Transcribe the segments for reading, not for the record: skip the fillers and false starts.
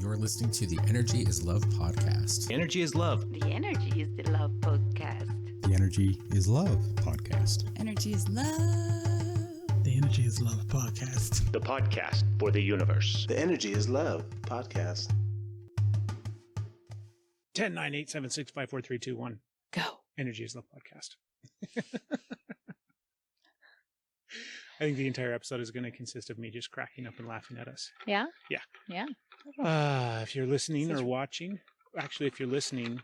You're listening to the Energy is Love podcast. Energy is love. The Energy is the Love podcast. The Energy is Love podcast. Energy is love. The Energy is Love podcast. The podcast for the universe. The Energy is Love podcast. 10-9-8-7-6-5-4-3-2-1. Go. Energy is Love podcast. I think the entire episode is going to consist of me just cracking up and laughing at us. Yeah? Yeah. Yeah. If you're listening or watching, actually, if you're listening,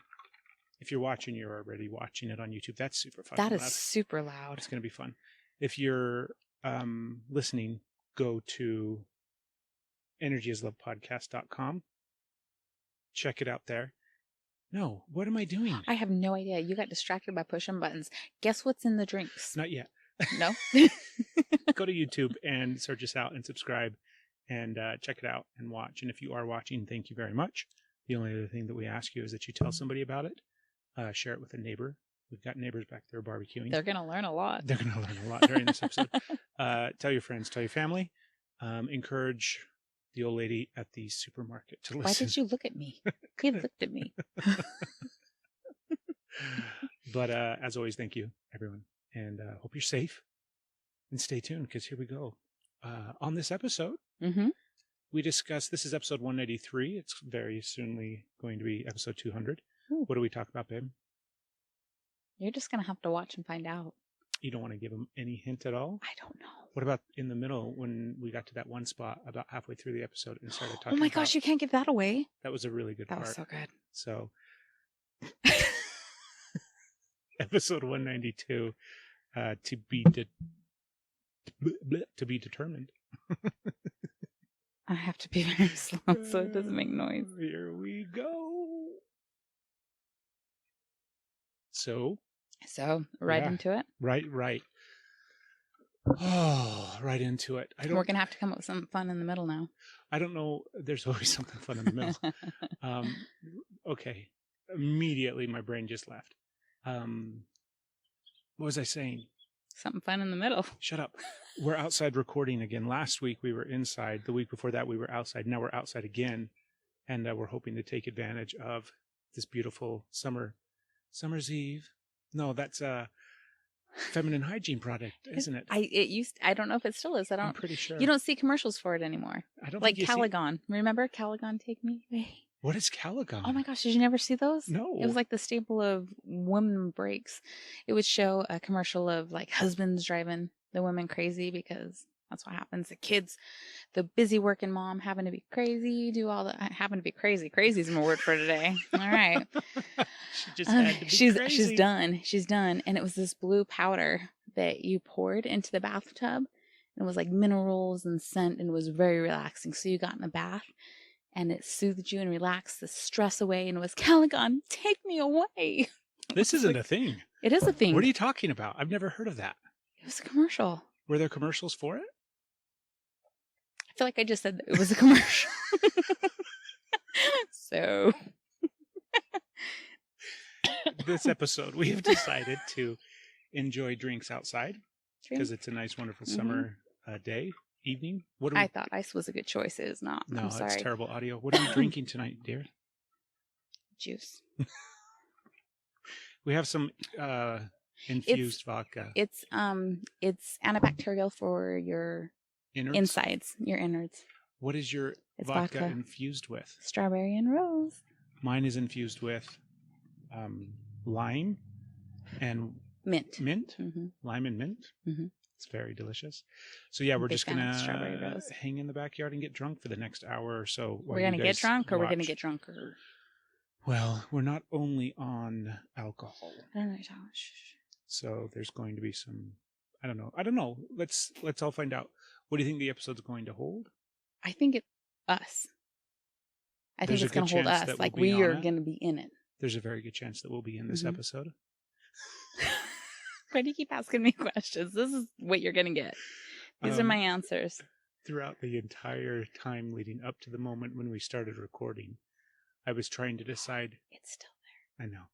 if you're watching, you're already watching it on YouTube. That's super fun. That is super loud. It's going to be fun. If you're listening, go to energyislovepodcast.com. Check it out there. No, what am I doing? I have no idea. You got distracted by pushing buttons. Guess what's in the drinks? Not yet. No? Go to YouTube and search us out and subscribe and check it out and watch. And if you are watching, thank you very much. The only other thing that we ask you is that you tell somebody about it. Share it with a neighbor. We've got neighbors back there barbecuing. They're going to learn a lot. They're going to learn a lot during this episode. Tell your friends, tell your family. Encourage the old lady at the supermarket to listen. Why did you look at me? You looked at me. But as always, thank you, everyone. And hope you're safe. And stay tuned, because here we go. On this episode, we discuss, this is episode 193. It's very soonly going to be episode 200. Ooh. What do we talk about, babe? You're just going to have to watch and find out. You don't want to give them any hint at all? I don't know. What about in the middle when we got to that one spot about halfway through the episode and started talking Oh my gosh, you can't give that away. That was a really good part. That was so good. So, episode 192, to be determined. I have to be very slow so it doesn't make noise. Here we go. So, right into it. Right. Oh, right into it. We're gonna have to come up with something fun in the middle now. I don't know. There's always something fun in the middle. Okay. Immediately, my brain just left. What was I saying? Something fun in the middle. Shut up. We're outside recording again. Last week we were inside. The week before that we were outside. Now we're outside again, and we're hoping to take advantage of this beautiful summer's eve. No, that's a feminine hygiene product, isn't it? I don't know if it still is. I'm pretty sure. You don't see commercials for it anymore. I don't like think Calgon. Remember Calgon? Take me away. What is Calgon? Oh my gosh, did you never see those? No. It was like the staple of women breaks. It would show a commercial of like husbands driving the women crazy because that's what happens. The kids, the busy working mom having to be crazy, having to be crazy. Crazy is my word for today. All right. She just had to be crazy. She's done. And it was this blue powder that you poured into the bathtub. And it was like minerals and scent, and it was very relaxing. So you got in the bath and it soothed you and relaxed the stress away, and it was Calgon, take me away. This isn't a thing. It is a thing. What are you talking about? I've never heard of that. It was a commercial. Were there commercials for it? I feel like I just said that it was a commercial. So this episode, we have decided to enjoy drinks outside because it's a nice, wonderful summer day, evening. I thought ice was a good choice. It is not. No, I'm sorry. It's terrible audio. What are you drinking tonight, dear? Juice. We have some infused vodka. It's antibacterial for your insides, your innards. What is your vodka infused with? Strawberry and rose. Mine is infused with lime and mint. Lime and mint. It's very delicious. So yeah, we're just gonna hang in the backyard and get drunk for the next hour or so. We're gonna get drunk, or we're gonna get drunker. Well, we're not only on alcohol. I don't know. So there's going to be some. I don't know. Let's all find out. What do you think the episode's going to hold? I think it's us. I think it's going to hold us. Like we are going to be in it. There's a very good chance that we'll be in this episode. Why do you keep asking me questions? This is what you're going to get. These are my answers. Throughout the entire time leading up to the moment when we started recording, I was trying to decide. It's still there. I know.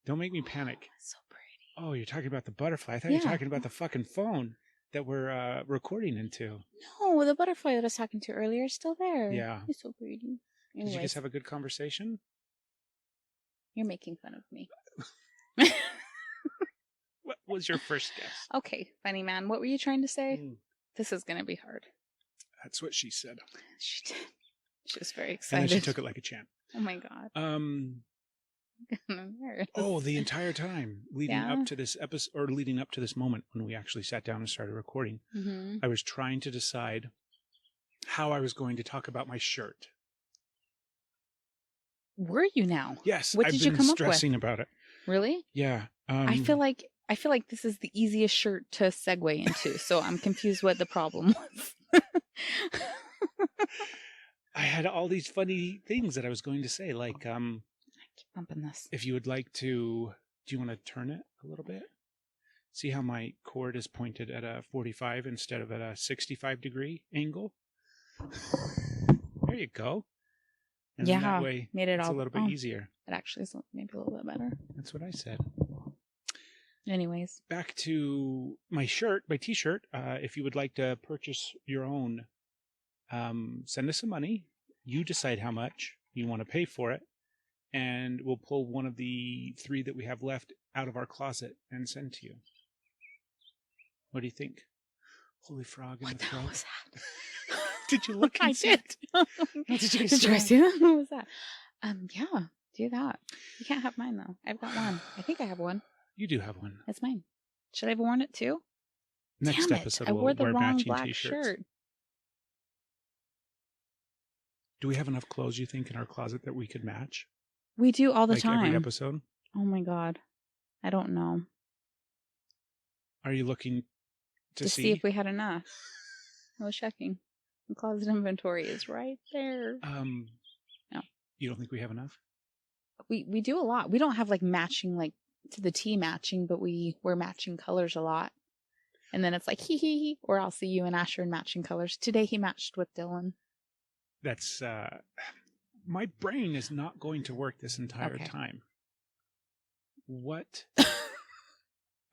Don't make me panic. It's so pretty. Oh, you're talking about the butterfly. I thought you were talking about the fucking phone that we're recording into. No, the butterfly that I was talking to earlier is still there. Yeah. It's so pretty. Did you guys Anyways, have a good conversation? you're making fun of me. What was your first guess? Okay, funny man, what were you trying to say? Mm, This is going to be hard. that's what she said. She did. She was very And excited. then she took it like a champ. Oh my god. Um, I'm embarrassed. oh, the entire time leading Yeah. up to this episode, or leading up to this moment when we actually sat down and started recording, Mm-hmm. I was trying to decide how I was going to talk about my shirt. Were you now? Yes, What I've did been you come up stressing with? about it. Really? Yeah. I feel like this is the easiest shirt to segue into, so I'm confused what the problem was. I had all these funny things that I was going to say, like, I keep bumping this. if you would like to, do you want to turn it a little bit? See how my cord is pointed at a 45 instead of at a 65-degree angle? There you go. And then Yeah, that way made it it's all a little bit easier. It actually is maybe a little bit better. That's what I said. Anyways, Back to my shirt, my t-shirt. If you would like to purchase your own, send us some money. You decide how much you want to pay for it, and we'll pull one of the 3 that we have left out of our closet and send to you. What do you think? Holy frog in what the the hell throat. was that? Did you look and I see did. it? Did you you guys guys see that? What was that? Yeah, do that. You can't have mine though. I've got one. I think I have one. You do have one. It's mine. Should I have worn it too? Next Damn it, episode I we'll wore the wear wrong matching black t-shirts. shirt. Do we have enough clothes, you think, in our closet that we could match? We do all the like time. every episode? Oh my god. I don't know. Are you looking to see if we had enough. I was checking. The closet inventory is right there. No. You don't think we have enough? We do a lot. We don't have like matching, like to the T matching, but we wear matching colors a lot. And then it's like hee hee hee, or I'll see you and Asher in matching colors. Today he matched with Dylan. That's my brain is not going to work this entire Okay. time. What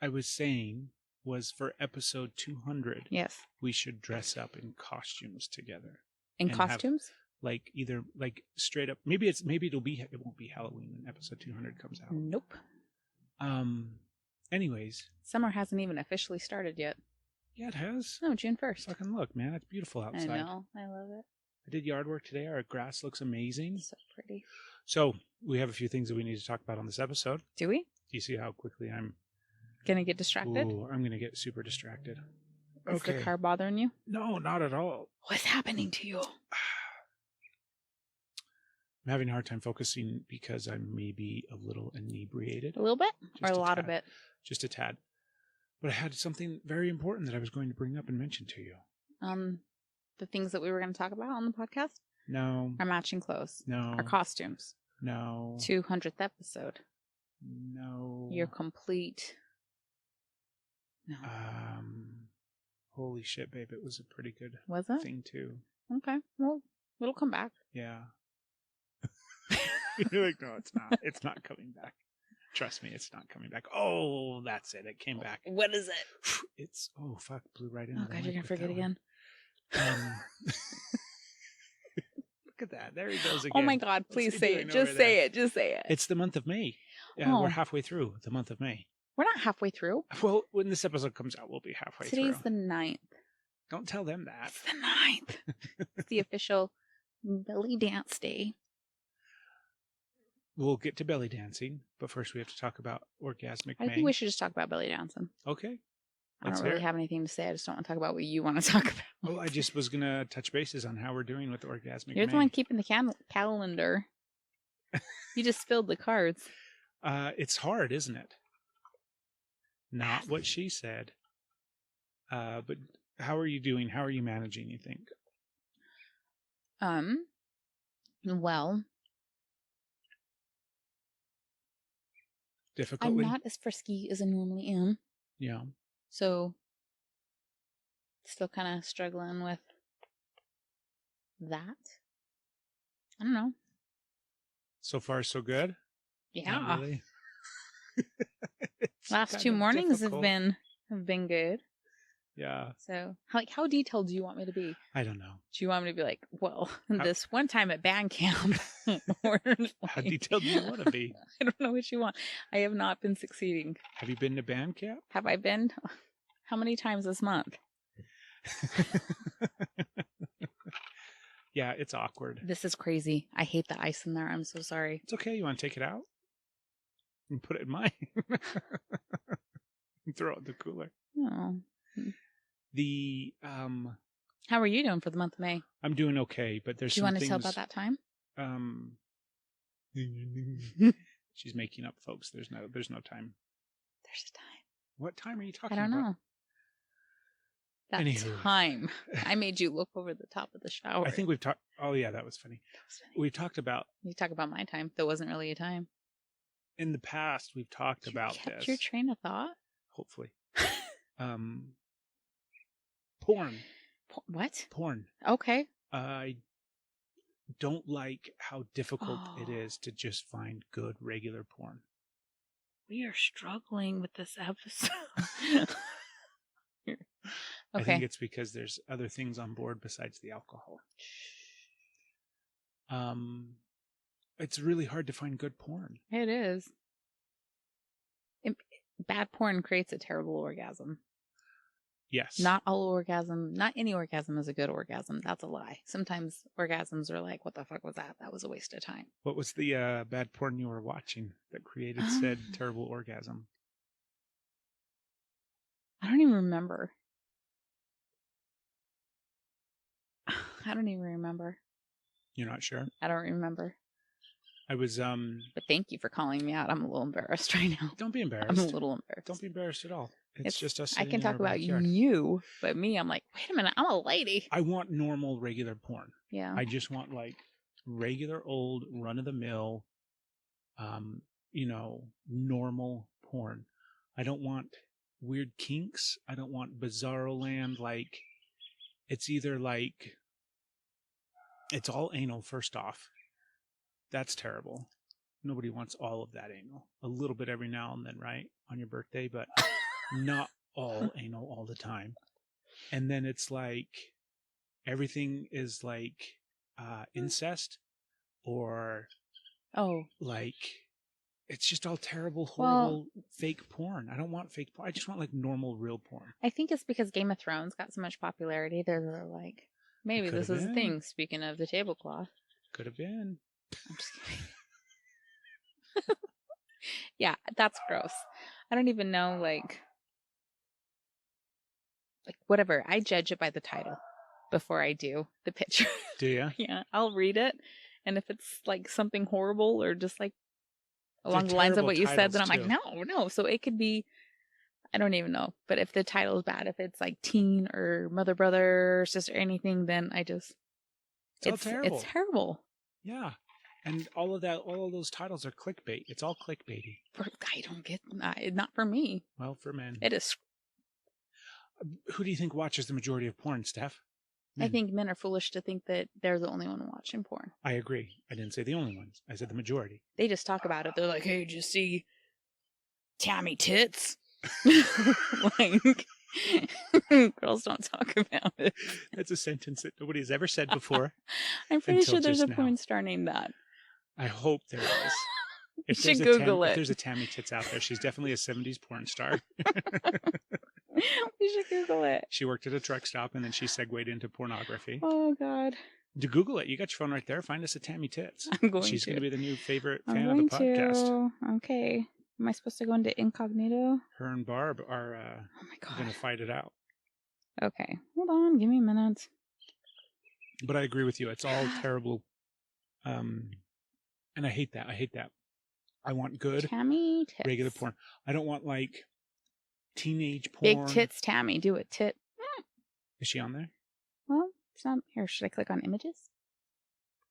I was saying was for episode 200, Yes. we should dress up in costumes together. In And have- costumes? Like either like straight up, maybe it won't be Halloween when episode 200 comes out. Nope. Anyways, Summer hasn't even officially started yet. yeah, it has. No, June 1st. Fucking look, man, it's beautiful I outside. know. I love it. I did yard work today. Our grass looks amazing. So pretty. So we have a few things that we need to talk about on this episode. Do we? Do you see how quickly I'm? Gonna get distracted? Ooh, I'm gonna get super distracted. Is the car bothering you? No, not at all. What's happening to you? I'm having a hard time focusing because I'm maybe a little inebriated. A little bit? Or Just a lot tad. of it? Just a tad. But I had something very important that I was going to bring up and mention to you. The things that we were going to talk about on the podcast? No. Our matching clothes. No. Our costumes. No. 200th episode. No. Your complete. No. Holy shit, babe. It was a pretty good Was it? thing, too. Okay. Well, it'll come back. Yeah. You're like, no, it's not. It's not coming back. Trust me, it's not coming back. Oh, that's it. It came back. What is it? It's, oh, fuck, blew right into Oh, the God, mic you're going to with forget that again. one. Look at that. There he goes again. Oh, my God. What's Please he say doing it. Just over say there? it. Just say it. It's the month of May. Oh. We're halfway through the month of May. We're not halfway through. Well, when this episode comes out, we'll be halfway Today's through. the 9th. Don't tell them that. It's the 9th. It's the official belly dance day. We'll get to belly dancing, but first we have to talk about Orgasmic I May. think we should just talk about belly dancing. Okay. I Let's don't hear really it. have anything to say. I just don't want to talk about what you want to talk about. Well, I just was going to touch bases on how we're doing with Orgasmic You're May. the one keeping the calendar. You just spilled the cards. It's hard, isn't it? Not what she said. But how are you doing? How are you managing, you think? Well, Difficultly? I'm not as frisky as I normally am. Yeah. So, still kind of struggling with that. I don't know. So far, so good? Yeah. Not really? It's Last kind 2 of mornings difficult. have been good. Yeah. So, how detailed do you want me to be? I don't know. Do you want me to be like, well, this one time at band camp? Or How detailed do you want to be? I don't know what you want. I have not been succeeding. Have you been to band camp? Have I been? How many times this month? Yeah, it's awkward. This is crazy. I hate the ice in there. I'm so sorry. It's okay. You want to take it out and put it in mine? And throw it in the cooler. Oh. The How are you doing for the month of May? I'm doing okay, but there's Do you some want to things. tell about that time? She's making up, folks. There's no time. There's a time. What time are you talking I about? don't know. That Anywho. time. I made you look over the top of the shower. I think we've talked. Oh yeah, that was funny. We've talked about You talk about my time. That wasn't really a time. in the past. We've talked You about kept this. your train of thought. Hopefully, porn. What? Porn. Okay. I don't like how difficult it Oh. is to just find good regular porn. We are struggling with this episode. I think Okay. it's because there's other things on board besides the alcohol. It's really hard to find good porn. It is. Bad porn creates a terrible orgasm. Yes. Not any orgasm is a good orgasm. That's a lie. Sometimes orgasms are like, what the fuck was that? That was a waste of time. What was the bad porn you were watching that created said terrible orgasm? I don't even remember. I don't even remember. You're not sure? I don't remember. I was But thank you for calling me out. I'm a little embarrassed right now. Don't be embarrassed. I'm a little embarrassed. Don't be embarrassed at all. It's just us. I sitting can in talk our about backyard. you, but me, I'm like, wait a minute, I'm a lady. I want normal, regular porn. Yeah. I just want like regular, old, run of the mill, normal porn. I don't want weird kinks. I don't want bizarro land. Like, it's either like, it's all anal, first off. That's terrible. Nobody wants all of that anal. A little bit every now and then, right? On your birthday, but not all anal all the time. And then it's like, everything is like incest or like, it's just all terrible, horrible, fake porn. I don't want fake porn. I just want like normal, real porn. I think it's because Game of Thrones got so much popularity. They're like, maybe this is a thing. Speaking of the tablecloth. Could have been. I'm just kidding. Yeah, that's gross. I don't even know, like whatever. I judge it by the title before I do the picture. Do you? Yeah, I'll read it, and if it's like something horrible or just like along the lines of what you said, then I'm like, no. So it could be, I don't even know. But if the title is bad, if it's like teen or mother, brother, sister, anything, then I just it's terrible. It's terrible. Yeah. And all of those titles are clickbait. It's all clickbaity. I don't get that. Not for me. Well, for men. It is. Who do you think watches the majority of porn, Steph? Men. I think men are foolish to think that they're the only one watching porn. I agree. I didn't say the only ones. I said the majority. They just talk about it. They're like, hey, did you see Tammy tits? Like, girls don't talk about it. That's a sentence that nobody has ever said before. I'm pretty sure there's a now. porn star named that. I hope there is. You should Google it. If there's a Tammy Tits out there, she's definitely a 70s porn star. You should Google it. She worked at a truck stop and then she segued into pornography. Oh, God. To Google it. You got your phone right there. Find us a Tammy Tits. I'm going She's to. going to be the new favorite fan of the podcast. Okay. Am I supposed to go into incognito? Her and Barb are oh my God. going to fight it out. Okay. Hold on. Give me a minute. But I agree with you. It's all terrible. And I hate that. I want good, Tammy tits. regular porn. I don't want like teenage porn. Big tits Tammy. Do it. Tit. Is she on there? Well, it's not. Here, should I click on images?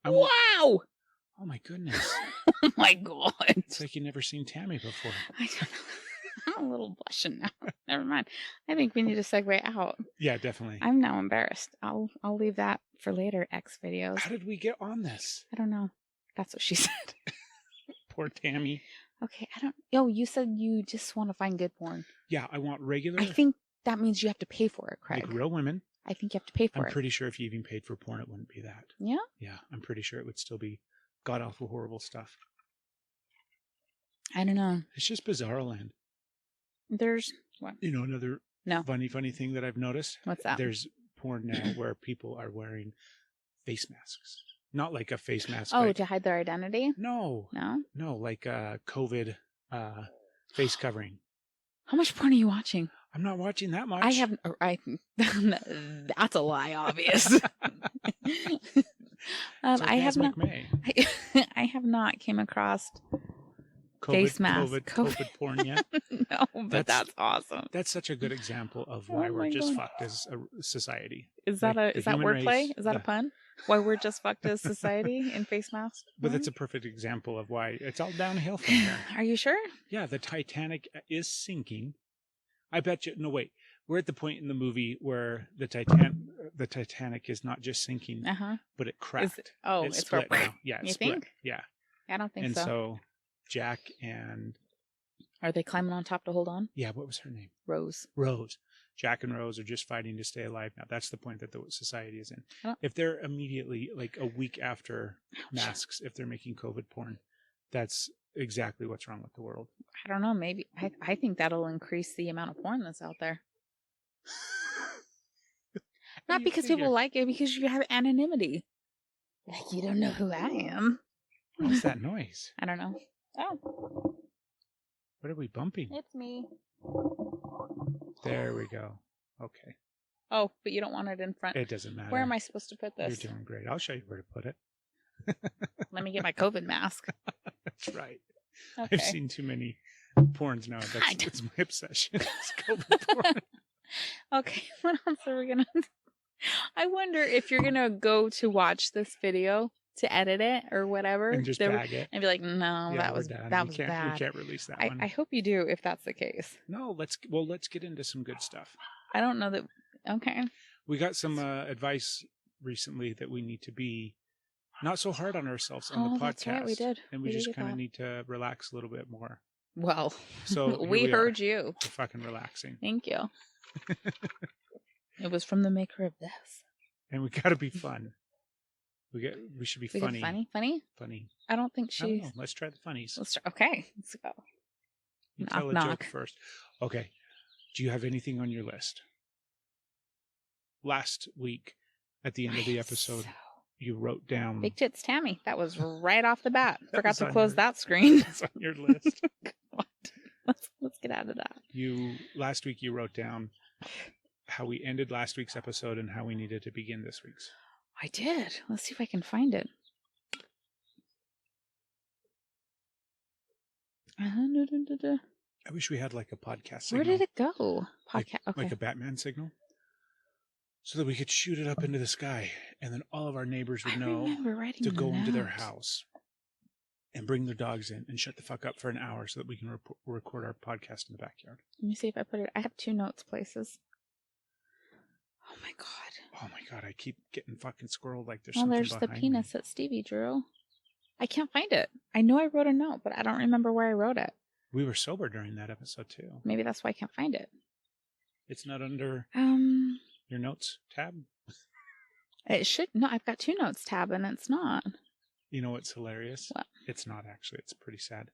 Wow! Oh my goodness. Oh my God. It's like you've never seen Tammy before. I don't know. I'm a little blushing now. Never mind. I think we need to segue out. Yeah, definitely. I'm now embarrassed. I'll leave that for later X videos. How did we get on this? I don't know. That's what she said. Poor Tammy. Okay, I don't. Yo, you said you just want to find good porn. Yeah, I want regular. I think that means you have to pay for it, Craig. Like real women. I think you have to pay for I'm it. pretty sure if you even paid for porn, it wouldn't be that. Yeah? Yeah, I'm pretty sure it would still be god-awful, horrible stuff. I don't know. It's just bizarro land. There's what? You know, another No. funny thing that I've noticed? What's that? There's porn now where people are wearing face masks. Not like a face mask. Oh, but to hide their identity? no, No? like a COVID face covering. How much porn are you watching? I'm not watching that much. I haven't. That's a lie, obvious. I have not. I have not came across face mask. COVID porn yet? No, but that's awesome. That's such a good example of why Oh we're my just God. fucked as a society. Is that Like, is that human wordplay? race- Is that a yeah. pun? Why we're just fucked as society in face masks? But that's a perfect example of why it's all downhill from here. Are you sure? Yeah, the Titanic is sinking. I bet you. No, wait. We're at the point in the movie where the Titanic is not just sinking, but it cracked. It's split now. Yeah, it's You split. think? Yeah. I don't think And so. so Jack and Are they climbing on top to hold on? yeah, what was her name? Rose. Rose. Jack and Rose are just fighting to stay alive now. That's the point that the society is in. Oh. If they're immediately, like a week after masks, if they're making COVID porn, that's exactly what's wrong with the world. I don't know. Maybe I think that'll increase the amount of porn that's out there. Not because people like it, because you have anonymity. Like you don't know who I am. What's that noise? I don't know. Oh, What are we bumping? it's me. There we go. Okay. Oh, but you don't want it in front. It doesn't matter. Where am I supposed to put this? You're doing great. I'll show you where to put it. Let me get my COVID mask. That's right. Okay. I've seen too many porns now. I don't- That's my obsession. It's COVID porn. Okay, what else are we gonna? I wonder if you're gonna go to watch this video to edit it or whatever, And just bag it. and be like, "No, Yeah, that we're was done. that We was can't, bad." We can't release that one. I hope you do if that's the case. No, let's get into some good stuff. I don't know that. Okay. We got some advice recently that we need to be not so hard on ourselves on the podcast. That's right, we did. And we We did just get kind of that. need to relax a little bit more. Well, So here we we are. heard you. We're fucking relaxing. Thank you. It was from the maker of this. And we got to be fun. We should be We funny. did funny. Funny. I don't think I don't she's. know. Let's try the funnies. Okay, let's go. You knock, tell a knock. joke first. Okay. Do you have anything on your list? Last week, at the end of the episode, you wrote down. Big tits Tammy. That was right off the bat. That Forgot was to on close your- that screen. That's on your list. What? Let's get out of that. Last week you wrote down how we ended last week's episode and how we needed to begin this week's. I did. Let's see if I can find it. I wish we had like a podcast signal. Where did it go? Podcast. Okay. Like a Batman signal? So that we could shoot it up into the sky and then all of our neighbors would I know remember writing to go into their notes. house and bring their dogs in and shut the fuck up for an hour so that we can record our podcast in the backyard. Let me see if I put it. I have 2 notes places. Oh my god. Oh my god, I keep getting fucking squirreled like there's Well, something there's the behind penis me. that Stevie drew. I can't find it. I know I wrote a note, but I don't remember where I wrote it. We were sober during that episode too. Maybe that's why I can't find it. It's not under your notes tab? It should. No, I've got 2 notes tab and it's not. You know what's hilarious? What? It's not actually. It's pretty sad.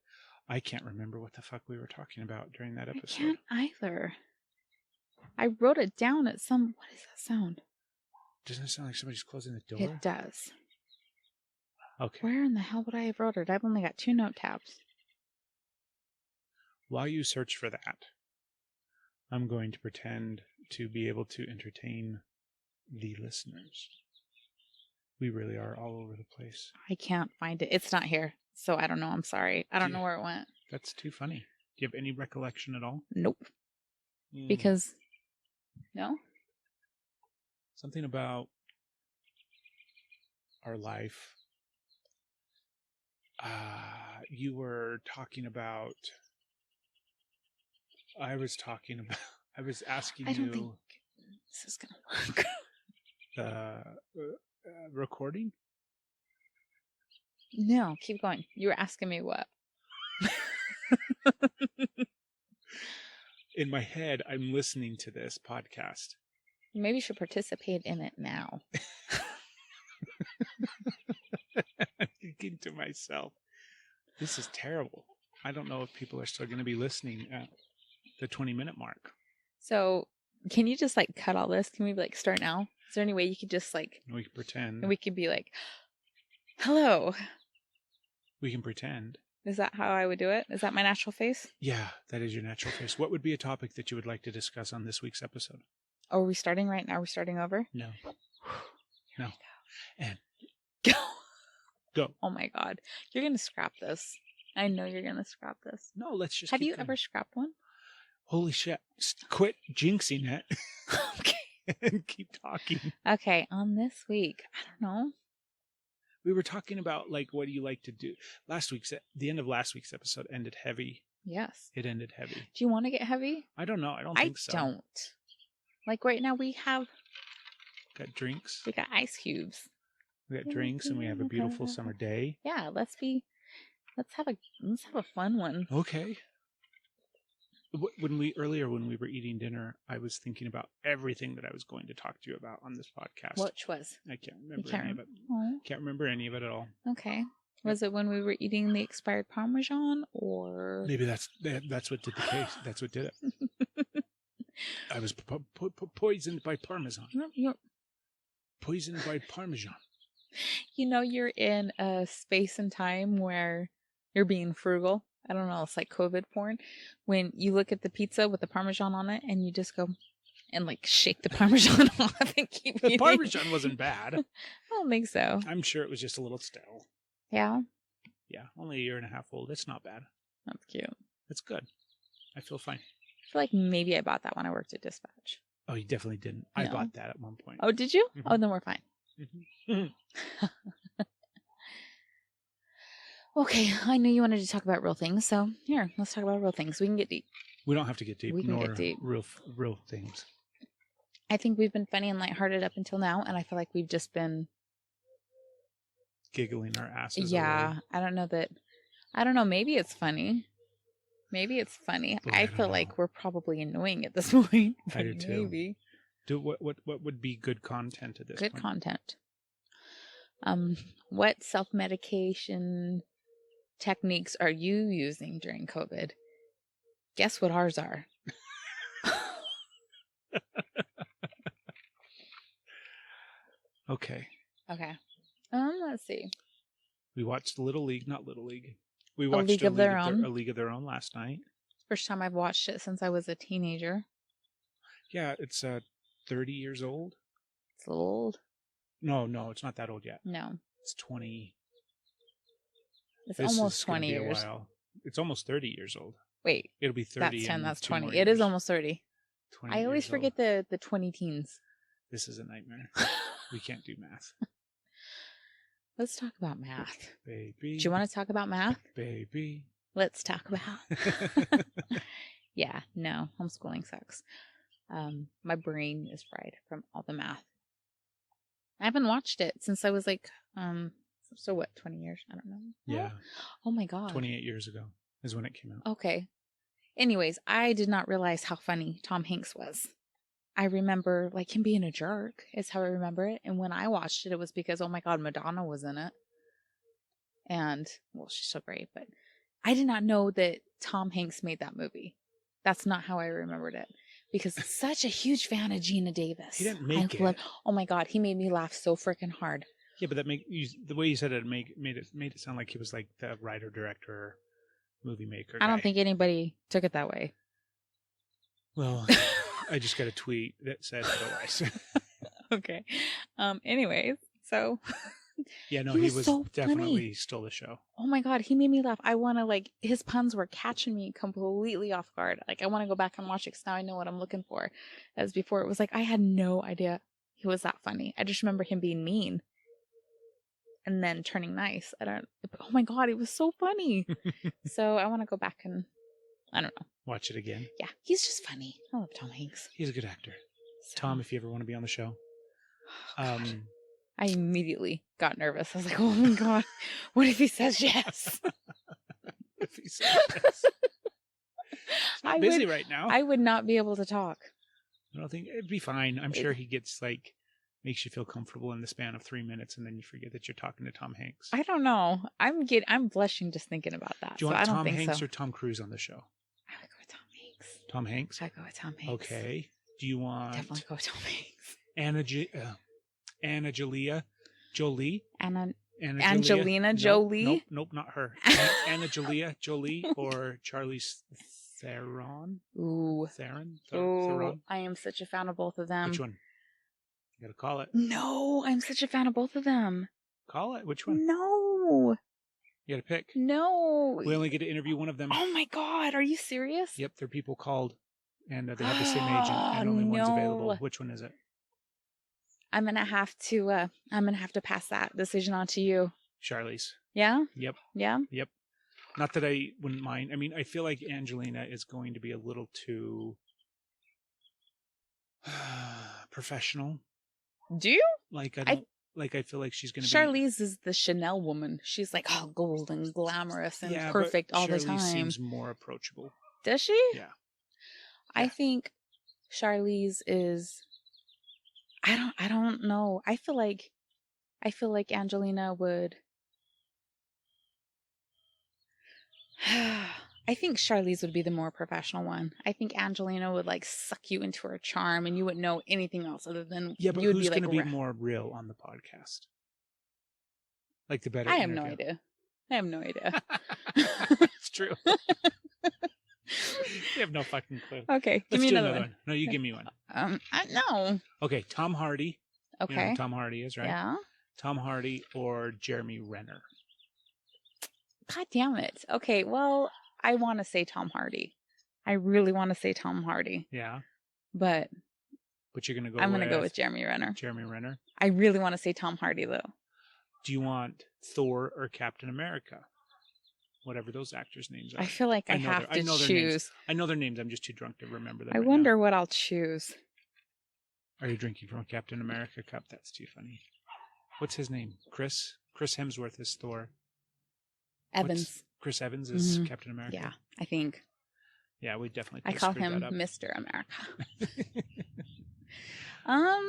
I can't remember what the fuck we were talking about during that I episode. can't either. I wrote it down at some. What is that sound? Doesn't it sound like somebody's closing the door? It does. Okay. Where in the hell would I have wrote it? I've only got 2 note tabs. While you search for that, I'm going to pretend to be able to entertain the listeners. We really are all over the place. I can't find it. It's not here. So I don't know. I'm sorry. I don't know where it went. That's too funny. Do you have any recollection at all? Nope. Hmm. Because. No? Something about our life. You were talking about. I was asking I don't you think this is going to work. recording. No, keep going. You were asking me what? in my head, I'm listening to this podcast. Maybe you should participate in it now. I'm thinking to myself, this is terrible. I don't know if people are still going to be listening at the 20-minute mark. So can you just like cut all this? Can we like start now? Is there any way you could just like, We can pretend. and we could be like, hello. We can pretend. Is that how I would do it? Is that my natural face? Yeah, that is your natural face. What would be a topic that you would like to discuss on this week's episode? Oh, are we starting right now? Are we starting over? No. No. And Go. go. Oh my God. You're going to scrap this. I know you're going to scrap this. No, let's just Have keep you going. ever scrapped one? Holy shit. Quit jinxing it Okay. and keep talking. Okay. On this week, I don't know. We were talking about like what do you like to do? The end of last week's episode ended heavy. Yes. It ended heavy. Do you want to get heavy? I don't know. I don't I think so. don't. Like right now we got Drinks. ice cubes. We got drinks and we have a beautiful summer day. Yeah, let's have a fun one. Okay. When we were eating dinner, I was thinking about everything that I was going to talk to you about on this podcast. Which was? I can't remember can't any of it. Oh, Can't remember any of it at all. okay. Was it when we were eating the expired Parmesan or? Maybe that's what did the case. That's what did it. I was poisoned by Parmesan. Poisoned by Parmesan. You're in a space and time where you're being frugal. I don't know. It's like COVID porn. When you look at the pizza with the Parmesan on it and you just go and like shake the Parmesan off and keep The eating. Parmesan wasn't bad. I don't think so. I'm sure it was just a little stale. Yeah. Yeah, only a year and a half old. It's not bad. That's cute. It's good. I feel fine. I feel like maybe I bought that when I worked at Dispatch. Oh, you definitely didn't. I No. bought that at one point. Oh, did you? Mhm. Oh, then we're fine. Mhm. Okay, I knew you wanted to talk about real things, so here, let's talk about real things. We can get deep. We don't have to get deep, We can nor get deep. real things. I think we've been funny and lighthearted up until now, and I feel like we've just been, Giggling our asses yeah, away. I don't know, maybe it's funny. Maybe it's funny. But I I don't feel know. like we're probably annoying at this point. I but do too. Maybe. What would be good content at this Good point? content. What self-medication techniques are you using during COVID? Guess what ours are. Okay. Okay. Let's see. We watched Little League, not Little League. We A watched League of Their Own. A League of Their Own last night. First time I've watched it since I was a teenager. Yeah, it's 30 years old. It's a little old. No, it's not that old yet. No, It's 20. it's This almost is gonna 20 be a years. while. It's almost 30 years old. Wait, It'll be 30. that's 10, in that's 2 more 20. It is years. almost 30. 20 I always years forget old. the 20 teens. This is a nightmare. We can't do math. Let's talk about math. Baby. Do you want to talk about math? Baby. Let's talk about. Yeah, no, homeschooling sucks. My brain is fried from all the math. I haven't watched it since I was like, so what, 20 years? I don't know. Yeah. Oh my God. 28 years ago is when it came out. Okay. Anyways, I did not realize how funny Tom Hanks was. I remember like him being a jerk is how I remember it. And when I watched it, it was because, oh my God, Madonna was in it. And, well, she's so great, but I did not know that Tom Hanks made that movie. That's not how I remembered it. Because such a huge fan of Gina Davis. He didn't make it. Oh my God, he made me laugh so freaking hard. Yeah, but the way you said it made it sound like he was like the writer, director, movie maker. I don't guy. think anybody took it that way. Well, I just got a tweet that said otherwise. Okay. Anyways, so Yeah, no, He he was was so definitely funny. stole the show. oh my God, he made me laugh. I want to like, his puns were catching me completely off guard. Like, I want to go back and watch it because now I know what I'm looking for. As before, it was like, I had no idea he was that funny. I just remember him being mean and then turning nice. Oh my God, it was so funny. So I want to go back and, I don't know. Watch it again. Yeah, he's just funny. I love Tom Hanks. He's a good actor. So- Tom, if you ever want to be on the show. Oh, God. I immediately got nervous. I was like, oh my God, what if he says yes? If he says yes. not busy right now. I would not be able to talk. I don't think it'd be fine. I'm sure he gets makes you feel comfortable in the span of 3 minutes, and then you forget that you're talking to Tom Hanks. I don't know. I'm blushing just thinking about that. Do you so want I don't Tom think Hanks so. or Tom Cruise on the show? I would go with Tom Hanks. Tom Hanks? I'd go with Tom Hanks. Okay. Do you want Definitely go with Tom Hanks. Angelina Jolie? Angelina Jolie? Nope, not her. Angelina Jolie or Charlize Theron? Ooh. Theron? Ooh. I am such a fan of both of them. Which one? You gotta call it. No, I'm such a fan of both of them. Call it. Which one? No. You gotta pick. No. We only get to interview one of them. Oh my God, are you serious? Yep, they're people called, and they have the same agent, and only one's available. Which one is it? I'm gonna have to pass that decision on to you. Charlize. Yeah? Yep. Yeah? Yep. Not that I wouldn't mind. I mean, I feel like Angelina is going to be a little too professional. Do you? I feel like she's going to be... Charlize is the Chanel woman. She's like all gold and glamorous and perfect all the time. Charlize seems more approachable. Does she? Yeah. I think Charlize is... I don't know. I feel like Angelina would... I think Charlize would be the more professional one. I think Angelina would suck you into her charm and you wouldn't know anything else other than but you would who's be going to be more real on the podcast? The better I have no idea. It's true. You have no fucking clue. Okay, Let's give me do another one. No, you give me one. No. Okay, Tom Hardy. Okay. You know who Tom Hardy is, right? Yeah. Tom Hardy or Jeremy Renner? God damn it. Okay, well, I want to say Tom Hardy. I really want to say Tom Hardy. Yeah. But you're going to go I'm going to go with Jeremy Renner. Jeremy Renner? I really want to say Tom Hardy, though. Do you want Thor or Captain America? Whatever those actors' names are. I feel like I have to choose. I know their names. I'm just too drunk to remember them. I wonder what I'll choose. Are you drinking from a Captain America cup? That's too funny. What's his name? Chris? Chris Hemsworth is Thor. Evans. Chris Evans is Captain America? Yeah, I think. Yeah, we definitely I call him Mr. America.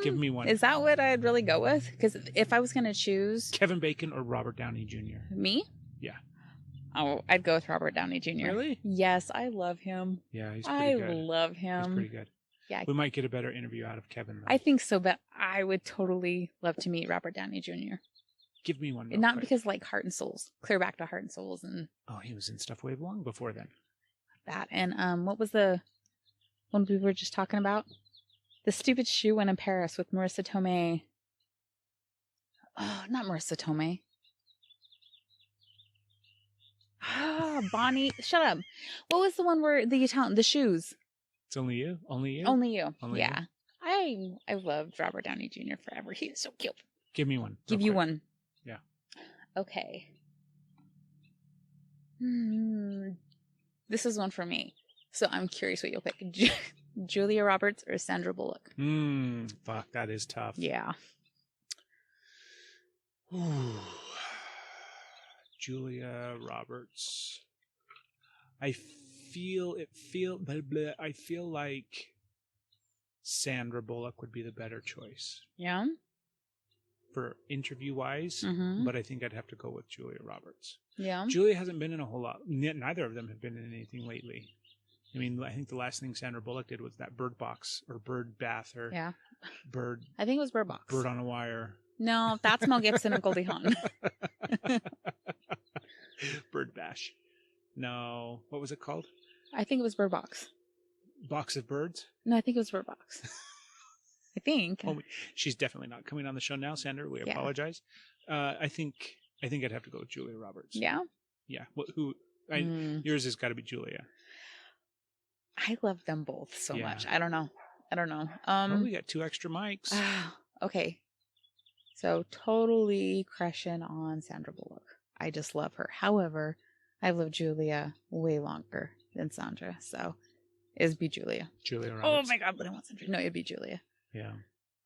Give me one. Is that what I'd really go with? Because if I was going to choose... Kevin Bacon or Robert Downey Jr.? Me? Yeah. Oh, I'd go with Robert Downey Jr. Really? Yes, I love him. Yeah, he's pretty good. I love him. He's pretty good. Yeah. We might get a better interview out of Kevin, though. I think so, but I would totally love to meet Robert Downey Jr. Give me one. Not quick. Because Heart and Souls. Clear back to Heart and Souls and... Oh, he was in stuff way long before then. That. And what was the one we were just talking about? The Stupid Shoe One in Paris with Marissa Tomei. Oh, not Marissa Tomei. Bonnie, shut up. What was the one where the Italian, the shoes? It's Only You? Only You? Only You. Only yeah. You. I've loved Robert Downey Jr. forever. He is so cute. Give me one. Give you one. Yeah. Okay. This is one for me. So I'm curious what you'll pick. Julia Roberts or Sandra Bullock? Fuck, that is tough. Yeah. Julia Roberts. I feel like Sandra Bullock would be the better choice. Yeah. For interview wise, but I think I'd have to go with Julia Roberts. Yeah. Julia hasn't been in a whole lot. Neither of them have been in anything lately. I mean, I think the last thing Sandra Bullock did was that Bird Box or Bird Bath or Bird. I think it was Bird Box. Bird on a Wire. No, that's Mel Gibson and Goldie Hawn. Bird Bash. No, what was it called? I think it was Bird Box. Box of Birds? No, I think it was Bird Box. I think. Oh, she's definitely not coming on the show now, Sandra. We apologize. I think I'd have to go with Julia Roberts. Yeah. Yeah. Yours has got to be Julia. I love them both so much. I don't know. We got 2 extra mics. Okay. So totally crushing on Sandra Bullock. I just love her. However, I've loved Julia way longer than Sandra. So it'd be Julia. Julia Roberts. Oh my God, but I want Sandra. No, it'd be Julia. Yeah.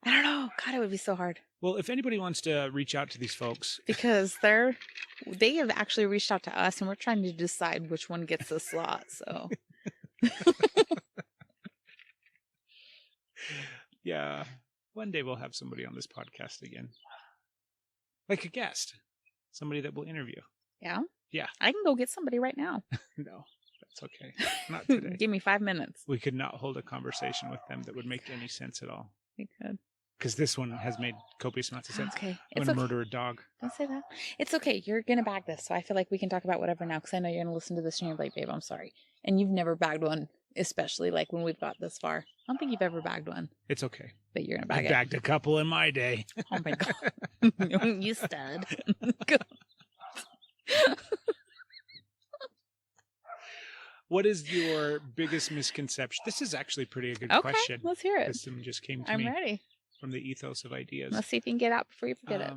I don't know. God, it would be so hard. Well, if anybody wants to reach out to these folks. Because they have actually reached out to us and we're trying to decide which one gets the slot. So Yeah. One day we'll have somebody on this podcast again. Like a guest. Somebody that we'll interview. Yeah? Yeah. I can go get somebody right now. No, that's okay. Not today. Give me 5 minutes. We could not hold a conversation with them that would make any sense at all. We could. Because this one has made copious amounts of sense. Okay. I'm It's going to okay. murder a dog. Don't say that. It's okay. You're going to bag this. So I feel like we can talk about whatever now because I know you're going to listen to this and you're like, babe, I'm sorry. And you've never bagged one, especially like when we've got this far. I don't think you've ever bagged one, It's okay. but you're going to I bag it. bagged a couple in my day. Oh my God. You stud. What is your biggest misconception? This is actually pretty a good Okay. question. Let's hear it. This one just came to I'm me ready. from the ethos of ideas. Let's see if you can get out before you forget it.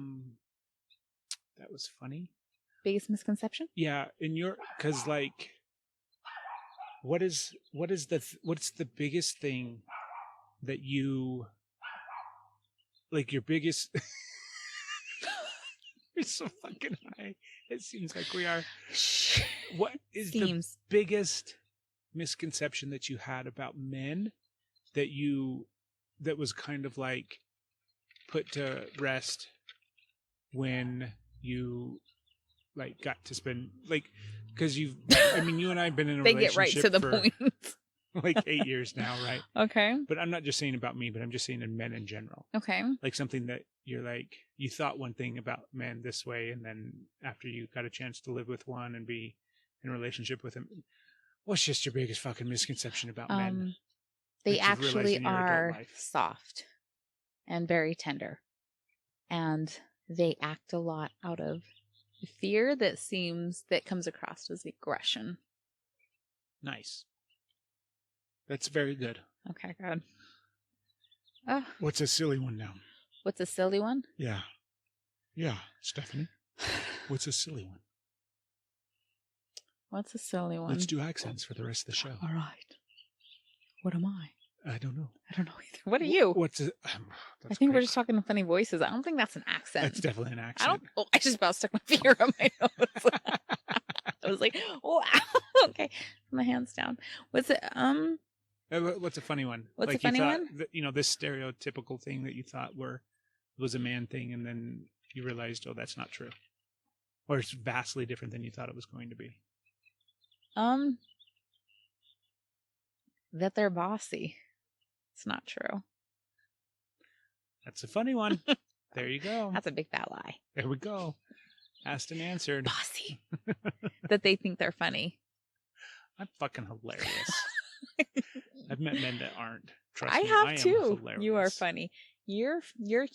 That was funny. Biggest misconception? Yeah, in your because like, what's the biggest thing that you like your biggest? We're so fucking high. It seems like we are. What is the biggest misconception that you had about men that was kind of like put to rest when you like got to spend like because you and I have been in a They relationship get right to the for point. like 8 years now, right? Okay. But I'm not just saying about me, but I'm just saying in men in general. Okay. Like something that you're like, you thought one thing about men this way, and then after you got a chance to live with one and be in a relationship with him, what's just your biggest fucking misconception about men? They that you've realized actually in your adult are life? soft and very tender. And they act a lot out of fear that comes across as aggression. Nice. That's very good. Okay, good. Oh, What's a silly one now? what's a silly one? Yeah. Yeah, Stephanie. What's a silly one? What's a silly one? Let's do accents for the rest of the show. All right. What am I? I don't know. I don't know either. What are you? What's a, I think we're just talking in funny voices. I don't think that's an accent. That's definitely an I accent. don't. Oh, I just about stuck my finger on my nose. I was like, "Wow." Okay, my hands down. What's it? What's a funny one? What's a like funny you thought, one? This stereotypical thing that you thought was a man thing, and then you realized, oh, that's not true, or it's vastly different than you thought it was going to be. That they're bossy. It's not true. That's a funny one. There you go. That's a big fat lie. There we go. Asked and answered. Bossy. That they think they're funny. I'm fucking hilarious. I've met men that aren't. Trust I me, have I am too. hilarious. You are funny. Your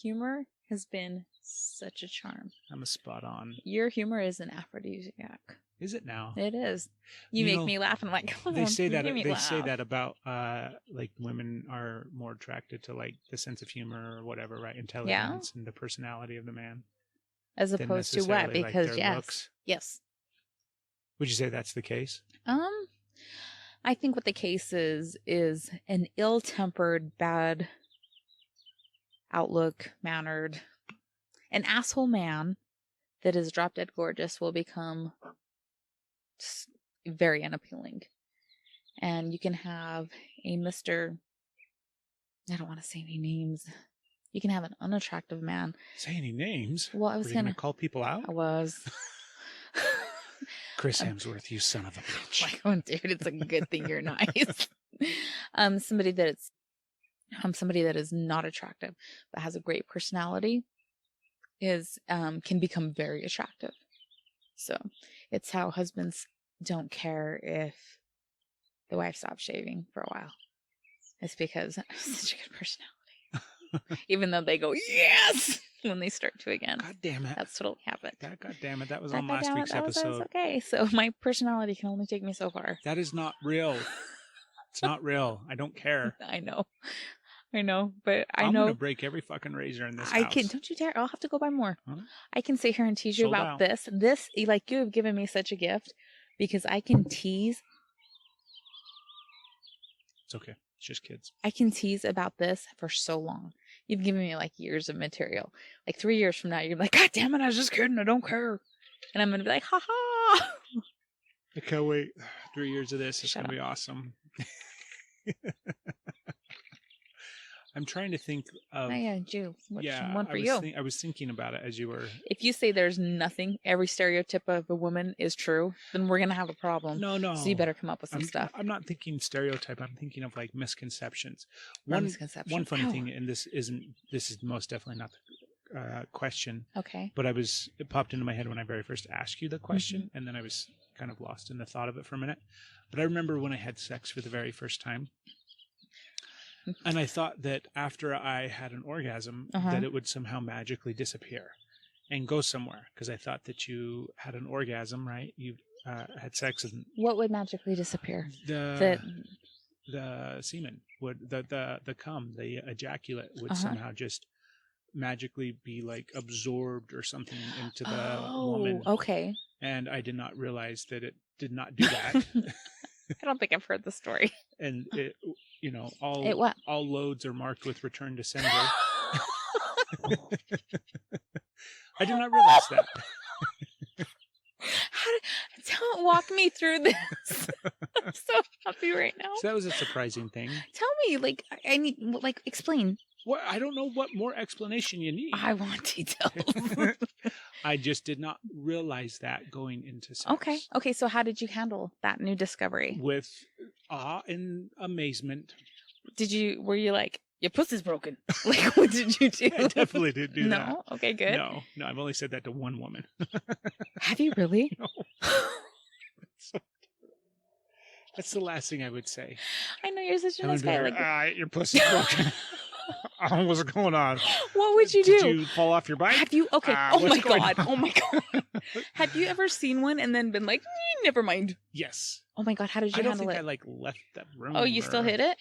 humor has been such a charm. I'm a spot on. Your humor is an aphrodisiac. Is it now? It is. You You make know, me laugh, and I'm like, They say that. They They say that about like women are more attracted to like the sense of humor or whatever, right? Intelligence and the personality of the man, as than opposed to what? necessarily, like, Because their yes, looks. yes. Would you say that's the case? I think what the case is an ill-tempered, bad outlook, mannered, an asshole man that is drop dead gorgeous will become just very unappealing. And you can have a Mr. I don't want to say any names. You can have an unattractive man. Say any names? Well, I was Were you gonna call people out. I was. Chris Hemsworth, you son of a bitch. Like, oh, dude, it's a good thing you're nice. Somebody that is not attractive but has a great personality is can become very attractive. So it's how husbands don't care if the wife stops shaving for a while. It's because such a good personality. Even though they go yes when they start to again. God damn it. That's totally happened. God damn it. That was That on guy last down, week's that was episode. okay. So my personality can only take me so far. That is not real. It's not real. I don't care. I know, but I'm know gonna break every fucking razor in this I house. can. Don't you dare! I'll have to go buy more. Huh? I can sit here and tease you Sold about out. this. This, like, you have given me such a gift because I can tease. It's okay. It's just kids. I can tease about this for so long. You've given me like years of material. Like 3 years from now, you're gonna be like, God damn it! I was just kidding. I don't care. And I'm gonna be like, ha ha. I can't wait. 3 years of this. It's Shut going to be awesome. I'm trying to think of... Oh, yeah, Jew. Which yeah, one for you? I was thinking about it as you were... If you say there's nothing, every stereotype of a woman is true, then we're going to have a problem. No. So you better come up with some stuff. I'm not thinking stereotype. I'm thinking of like misconceptions. Misconception. One funny thing, and this is most definitely not the question. Okay. But it popped into my head when I very first asked you the question, and then I was kind of lost in the thought of it for a minute. But I remember when I had sex for the very first time, and I thought that after I had an orgasm, that it would somehow magically disappear and go somewhere, because I thought that you had an orgasm, right? You had sex, and What would magically disappear? the semen would, the cum, the ejaculate would somehow just magically be like absorbed or something into the woman. Okay. And I did not realize that it did not do that. I don't think I've heard the story. And it, what? all loads are marked with return to sender. I did not realize that. Don't walk me through this. I'm so happy right now. So that was a surprising thing. Tell me, I need, explain. What? I don't know what more explanation you need. I want details. I just did not realize that going into sex. Okay. So how did you handle that new discovery? With awe and amazement. Were you like, your pussy's broken? Like, what did you do? I definitely didn't do that. No? Okay, good. No, I've only said that to one woman. Have you really? No. That's the last thing I would say. I know you're such a nice guy. Like, your pussy's broken. What's going on? What would you do? Did you fall off your bike? Have you? Okay. Oh my god. On? Oh my god. Have you ever seen one and then been like, never mind? Yes. Oh my god. How did you handle it? I left that room. Oh, you still hit it?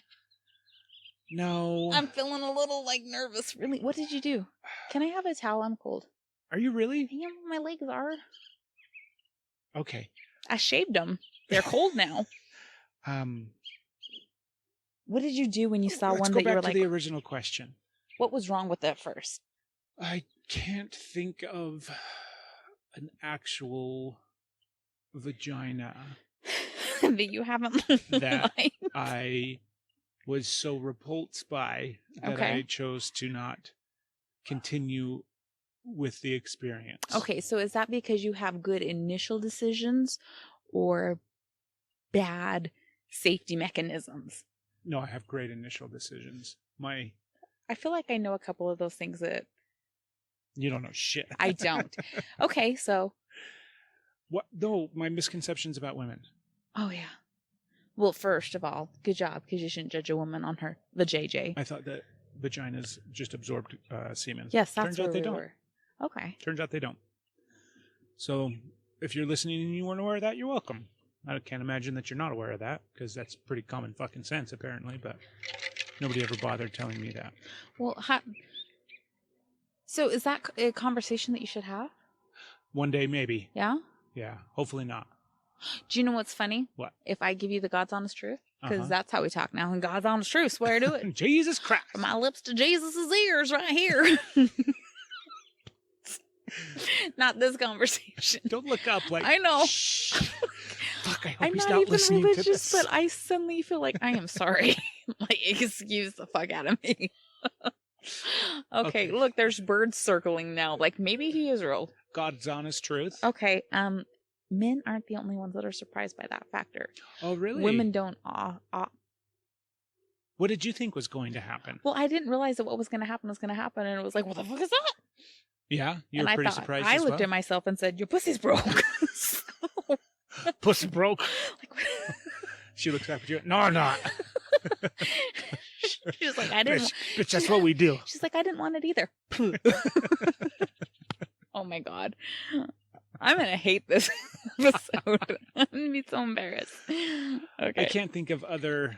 No. I'm feeling a little nervous. Really? What did you do? Can I have a towel? I'm cold. Are you really? Yeah, my legs are. Okay. I shaved them. They're cold now. What did you do when you saw one that you were like? Let's go back to the original question. What was wrong with it first? I can't think of an actual vagina that you haven't that liked. I was so repulsed by that I chose to not continue with the experience. Okay, so is that because you have good initial decisions or bad safety mechanisms? No, I have great initial decisions. I feel like I know a couple of those things that... You don't know shit. I don't. Okay, so... What? No, my misconceptions about women. Oh, yeah. Well, first of all, good job, because you shouldn't judge a woman on her JJ. I thought that vaginas just absorbed semen. Yes, that's Turns out they we don't. were. Okay. Turns out they don't. So, if you're listening and you weren't aware of that, you're welcome. I can't imagine that you're not aware of that, because that's pretty common fucking sense, apparently, but nobody ever bothered telling me that. Well, so is that a conversation that you should have? One day, maybe. Yeah? Yeah, hopefully not. Do you know what's funny? What? If I give you the God's honest truth, because that's how we talk now, and God's honest truth, swear to it. Jesus Christ. From my lips to Jesus's ears right here. Not this conversation. Don't look up like... I know. Shh. Fuck, I hope I'm he's not not even listening religious, to this. but I suddenly feel like I am sorry. Like, excuse the fuck out of me. Okay, look, there's birds circling now. Like, maybe he is real. God's honest truth. Okay, men aren't the only ones that are surprised by that factor. Oh, really? Women don't. What did you think was going to happen? Well, I didn't realize that what was going to happen was going to happen, and it was like, what the fuck is that? Yeah, you were pretty surprised I as looked well? at myself and said, your pussy's broke. Pussy broke. Like, She looks back at you. No, I'm not. She's like, I didn't. Bitch, that's what we do. She's like, I didn't want it either. Oh my god. I'm going to hate this episode. I'm going to be so embarrassed. Okay. I can't think of other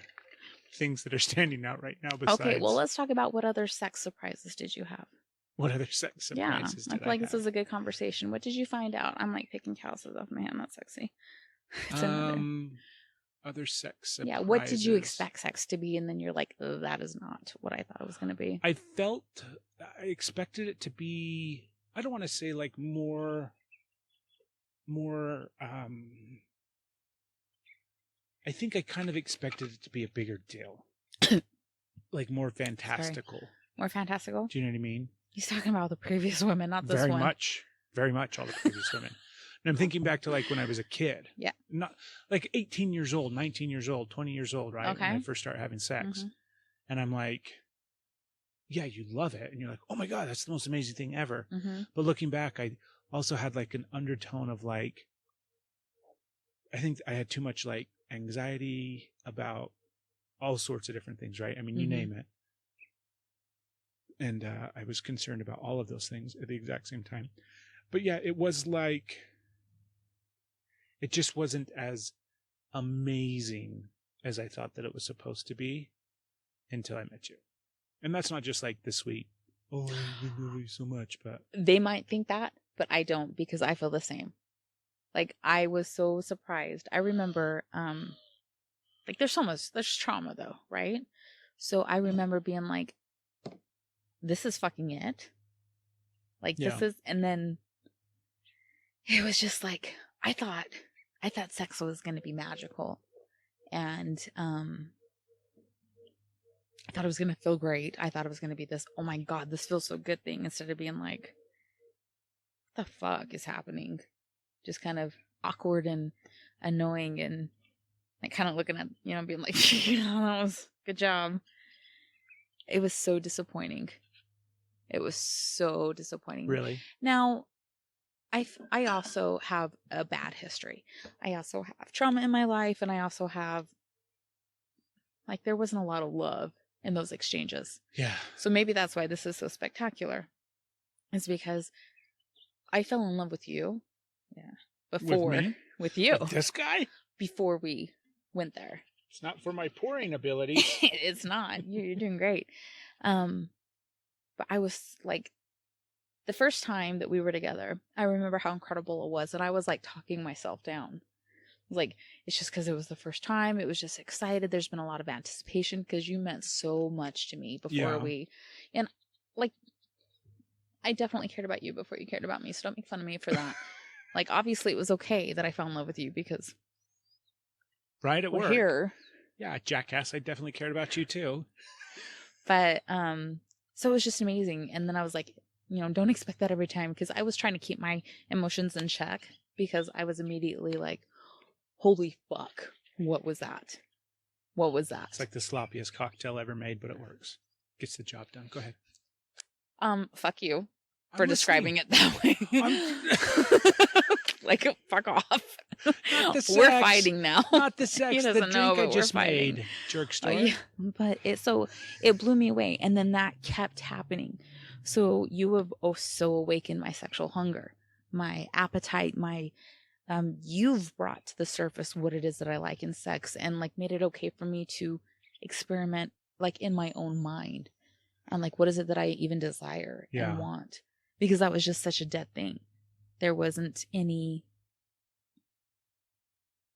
things that are standing out right now besides... Okay, well, let's talk about what other sex surprises did you have? What other sex surprises I feel like this is a good conversation. What did you find out? I'm like picking calluses off my hand. That's sexy. It's other sex surprises. Yeah, what did you expect sex to be? And then you're like, oh, that is not what I thought it was going to be. I expected it to be, I don't want to say like more I think I kind of expected it to be a bigger deal. Like more fantastical. Sorry. More fantastical? Do you know what I mean? He's talking about the previous women, not this Very one. Very much all the previous women. And I'm thinking back to like when I was a kid. Yeah. Not like 18 years old, 19 years old, 20 years old, right? Okay. When I first started having sex. Mm-hmm. And I'm like, yeah, you love it. And you're like, oh my God, that's the most amazing thing ever. Mm-hmm. But looking back, I also had like an undertone of like, I think I had too much like anxiety about all sorts of different things, right? I mean, you name it. And I was concerned about all of those things at the exact same time. But yeah, it was like, it just wasn't as amazing as I thought that it was supposed to be until I met you. And that's not just like the sweet, oh, we love you so much, but. They might think that, but I don't, because I feel the same. Like, I was so surprised. I remember, like, there's trauma though, right? So I remember being like, this is fucking it. Like, this is, and then it was just like, I thought sex was going to be magical. And, I thought it was going to feel great. I thought it was going to be this, oh my God, this feels so good thing, instead of being like, what the fuck is happening? Just kind of awkward and annoying, and like kind of looking at, being like, that was good job. It was so disappointing. It was so disappointing. Really? Now, I also have a bad history. I also have trauma in my life, and I also have, like, there wasn't a lot of love in those exchanges. Yeah. So maybe that's why this is so spectacular. It's because I fell in love with you. Yeah. With you. With this guy? Before we went there. It's not for my pouring ability. It's not. You're doing great. But I was like, the first time that we were together, I remember how incredible it was. And I was like talking myself down. Like, it's just because it was the first time. It was just excited. There's been a lot of anticipation because you meant so much to me before and like, I definitely cared about you before you cared about me. So don't make fun of me for that. Like, obviously it was okay that I fell in love with you because right at we're work. Here. Yeah, jackass. I definitely cared about you too. But, so it was just amazing. And then I was like, don't expect that every time, because I was trying to keep my emotions in check, because I was immediately like, holy fuck, what was that? What was that? It's like the sloppiest cocktail ever made, but it works. Gets the job done. Go ahead. Fuck you for describing it that way. Like, fuck off. We're fighting now. Not the sex. He doesn't the know, drink but I just we're fighting. made. Jerk store. Yeah, but it blew me away, and then that kept happening. So you have so awakened my sexual hunger, my appetite, my you've brought to the surface what it is that I like in sex, and like made it okay for me to experiment like in my own mind on like what is it that I even desire and want, because that was just such a dead thing. There wasn't any.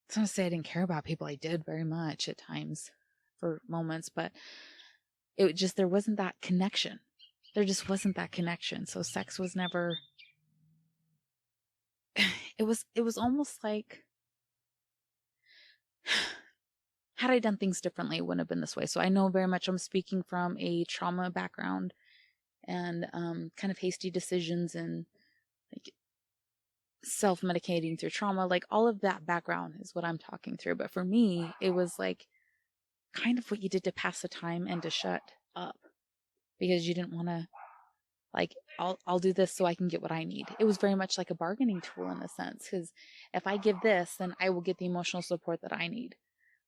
It's not to say I didn't care about people. I did very much at times for moments, but it just, there wasn't that connection. There just wasn't that connection. So sex was never, it was almost like, had I done things differently, it wouldn't have been this way. So I know very much I'm speaking from a trauma background and kind of hasty decisions and like self-medicating through trauma. Like all of that background is what I'm talking through. But for me, it was like kind of what you did to pass the time and to shut up, because you didn't want to, like, I'll do this so I can get what I need. It was very much like a bargaining tool in a sense, because if I give this, then I will get the emotional support that I need,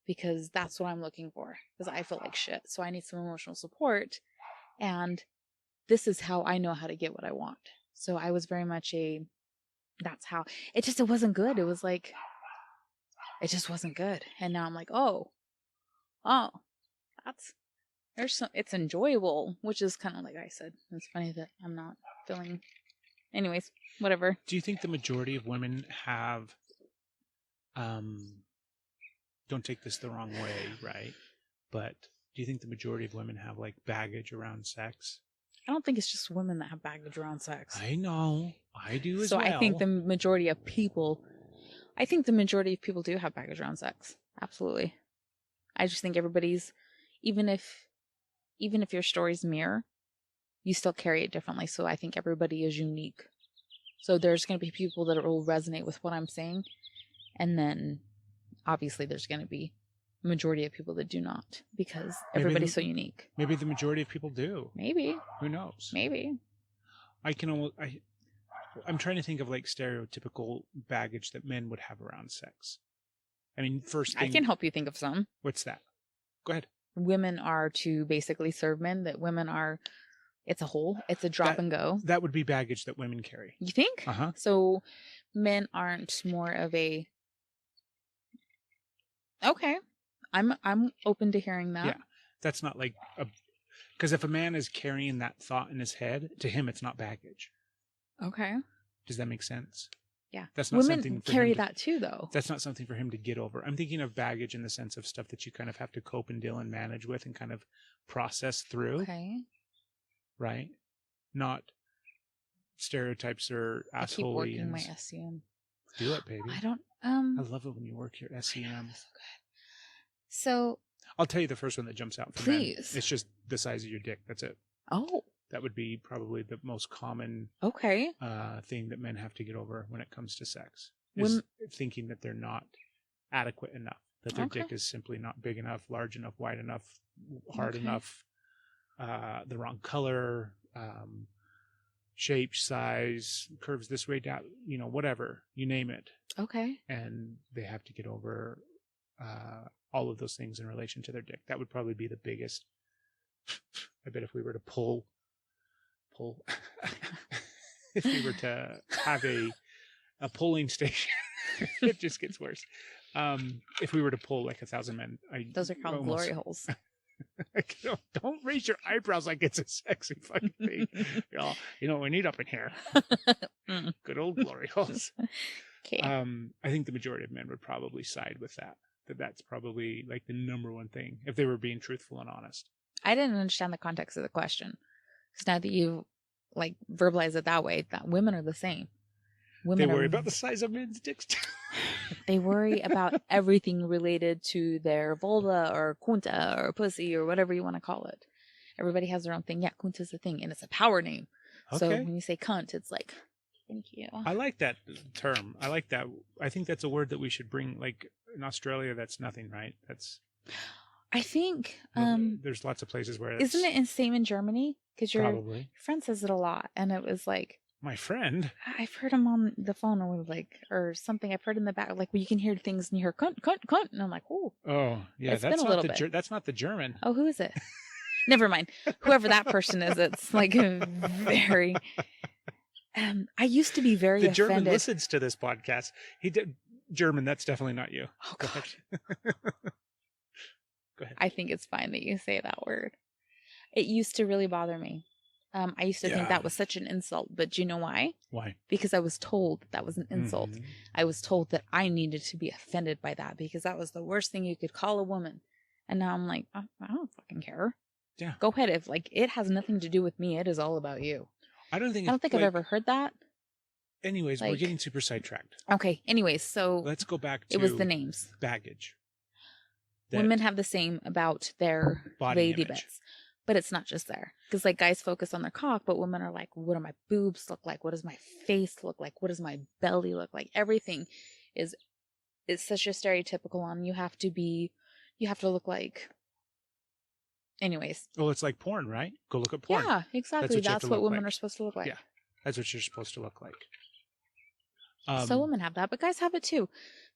because that's what I'm looking for, because I feel like shit. So I need some emotional support, and this is how I know how to get what I want. So I was very much that's how, it wasn't good. It was like, it just wasn't good. And now I'm like, oh, it's enjoyable, which is kind of like I said. It's funny that I'm not feeling, anyways, whatever. Do you think the majority of women have, don't take this the wrong way, right? But do you think the majority of women have like baggage around sex? I don't think it's just women that have baggage around sex. I know. I do as well. So I think the majority of people do have baggage around sex. Absolutely. I just think everybody's, even if your stories mirror, you still carry it differently. So I think everybody is unique. So there's going to be people that will resonate with what I'm saying. And then obviously there's going to be a majority of people that do not, because everybody's so unique. Maybe the majority of people do. Maybe. Who knows? Maybe. I'm trying to think of like stereotypical baggage that men would have around sex. I mean, first thing, I can help you think of some. What's that? Go ahead. Women are to basically serve men, that women are, it's a drop and go. That would be baggage that women carry. You think? Uh-huh. So men aren't more of a, okay. I'm open to hearing that. Yeah. That's not like because if a man is carrying that thought in his head, to him it's not baggage. Okay. Does that make sense? Yeah. That's not something women for carry him to, that too, though. That's not something for him to get over. I'm thinking of baggage in the sense of stuff that you kind of have to cope and deal and manage with and kind of process through. Okay. Right? Not stereotypes or I keep assholery. working my SCM. Do it, baby. I don't. I love it when you work your SCM. So good. So I'll tell you the first one that jumps out. Please. It's just the size of your dick. That's it. oh, That would be probably the most common okay. thing that men have to get over when it comes to sex. Is thinking that they're not adequate enough. That their Okay. dick is simply not big enough, large enough, wide enough, hard Okay. enough, the wrong color, shape, size, curves this way down, whatever, you name it. Okay. And they have to get over all of those things in relation to their dick. That would probably be the biggest. I bet if we were to pull, if we were to have a polling station, it just gets worse. If we were to pull like 1,000 men, Those are called glory holes. Don't raise your eyebrows like it's a sexy fucking thing. You know what we need up in here? Mm. Good old glory holes. Okay. I think the majority of men would probably side with that. That's probably like the number one thing if they were being truthful and honest. I didn't understand the context of the question, because now that you like verbalize it that way, that women are the same. Women They worry are, about the size of men's dicks too. They worry about everything related to their vulva or kunta or pussy or whatever you want to call it. Everybody has their own thing. Yeah, kunta's a thing, and it's a power name. So Okay. when you say cunt, it's like, thank you. I like that term. I like that. I think that's a word that we should bring. Like in Australia, that's nothing, right? That's. I think, there's lots of places where it's isn't it the same in Germany? Because your probably friend says it a lot, and it was like, my friend. I've heard him on the phone or something. I've heard in the back, like where you can hear things and you hear cunt, cunt, cunt, and I'm like, oh, Oh yeah, It's that's been a not little bit. that's not the German. oh, who is it? Never mind. Whoever that person is, it's like a very. I used to be very The offended. German listens to this podcast. He did German. That's definitely not you. Oh Go God, ahead. Go ahead. I think it's fine that you say that word. It used to really bother me. I used to think Yeah. that was such an insult, but do you know why? Why? Because I was told that was an insult. Mhm. I was told that I needed to be offended by that because that was the worst thing you could call a woman. And now I'm like, I don't fucking care. Yeah. Go ahead. If like it has nothing to do with me, it is all about you. I don't think. I don't think I've ever heard that. Anyways, we're like- getting super sidetracked. Okay. Anyways, so Let's go back to it was the names. baggage. That- Women have the same about their Body lady image. bits. But it's not just there. Because like guys focus on their cock, but women are like, what do my boobs look like? What does my face look like? What does my belly look like? Everything is such a stereotypical one. You have to look like, anyways. Well, it's like porn, right? Go look at porn. Yeah, exactly. what you have That's to what look women like. are supposed to look like. Yeah. That's what you're supposed to look like. So women have that, but guys have it too.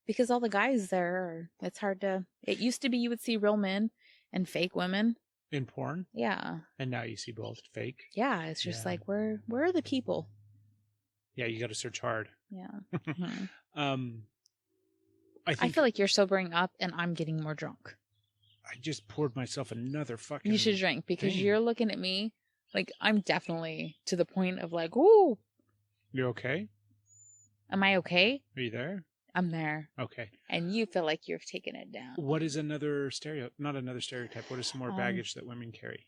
Because all the guys there, it's hard to, it used to be you would see real men and fake women. in porn, Yeah. and now you see both fake. Yeah. It's just Yeah. like, where are the people? Yeah, you got to search hard. Yeah. Mhm. I I think feel like you're sobering up and I'm getting more drunk. I just poured myself another fucking. You should drink because thing. you're looking at me like I'm definitely to the point of like, ooh, You okay? am I okay? Are you there? I'm there. Okay. And you feel like you've taken it down. What is another not another stereotype? What is some more Um, baggage that women carry?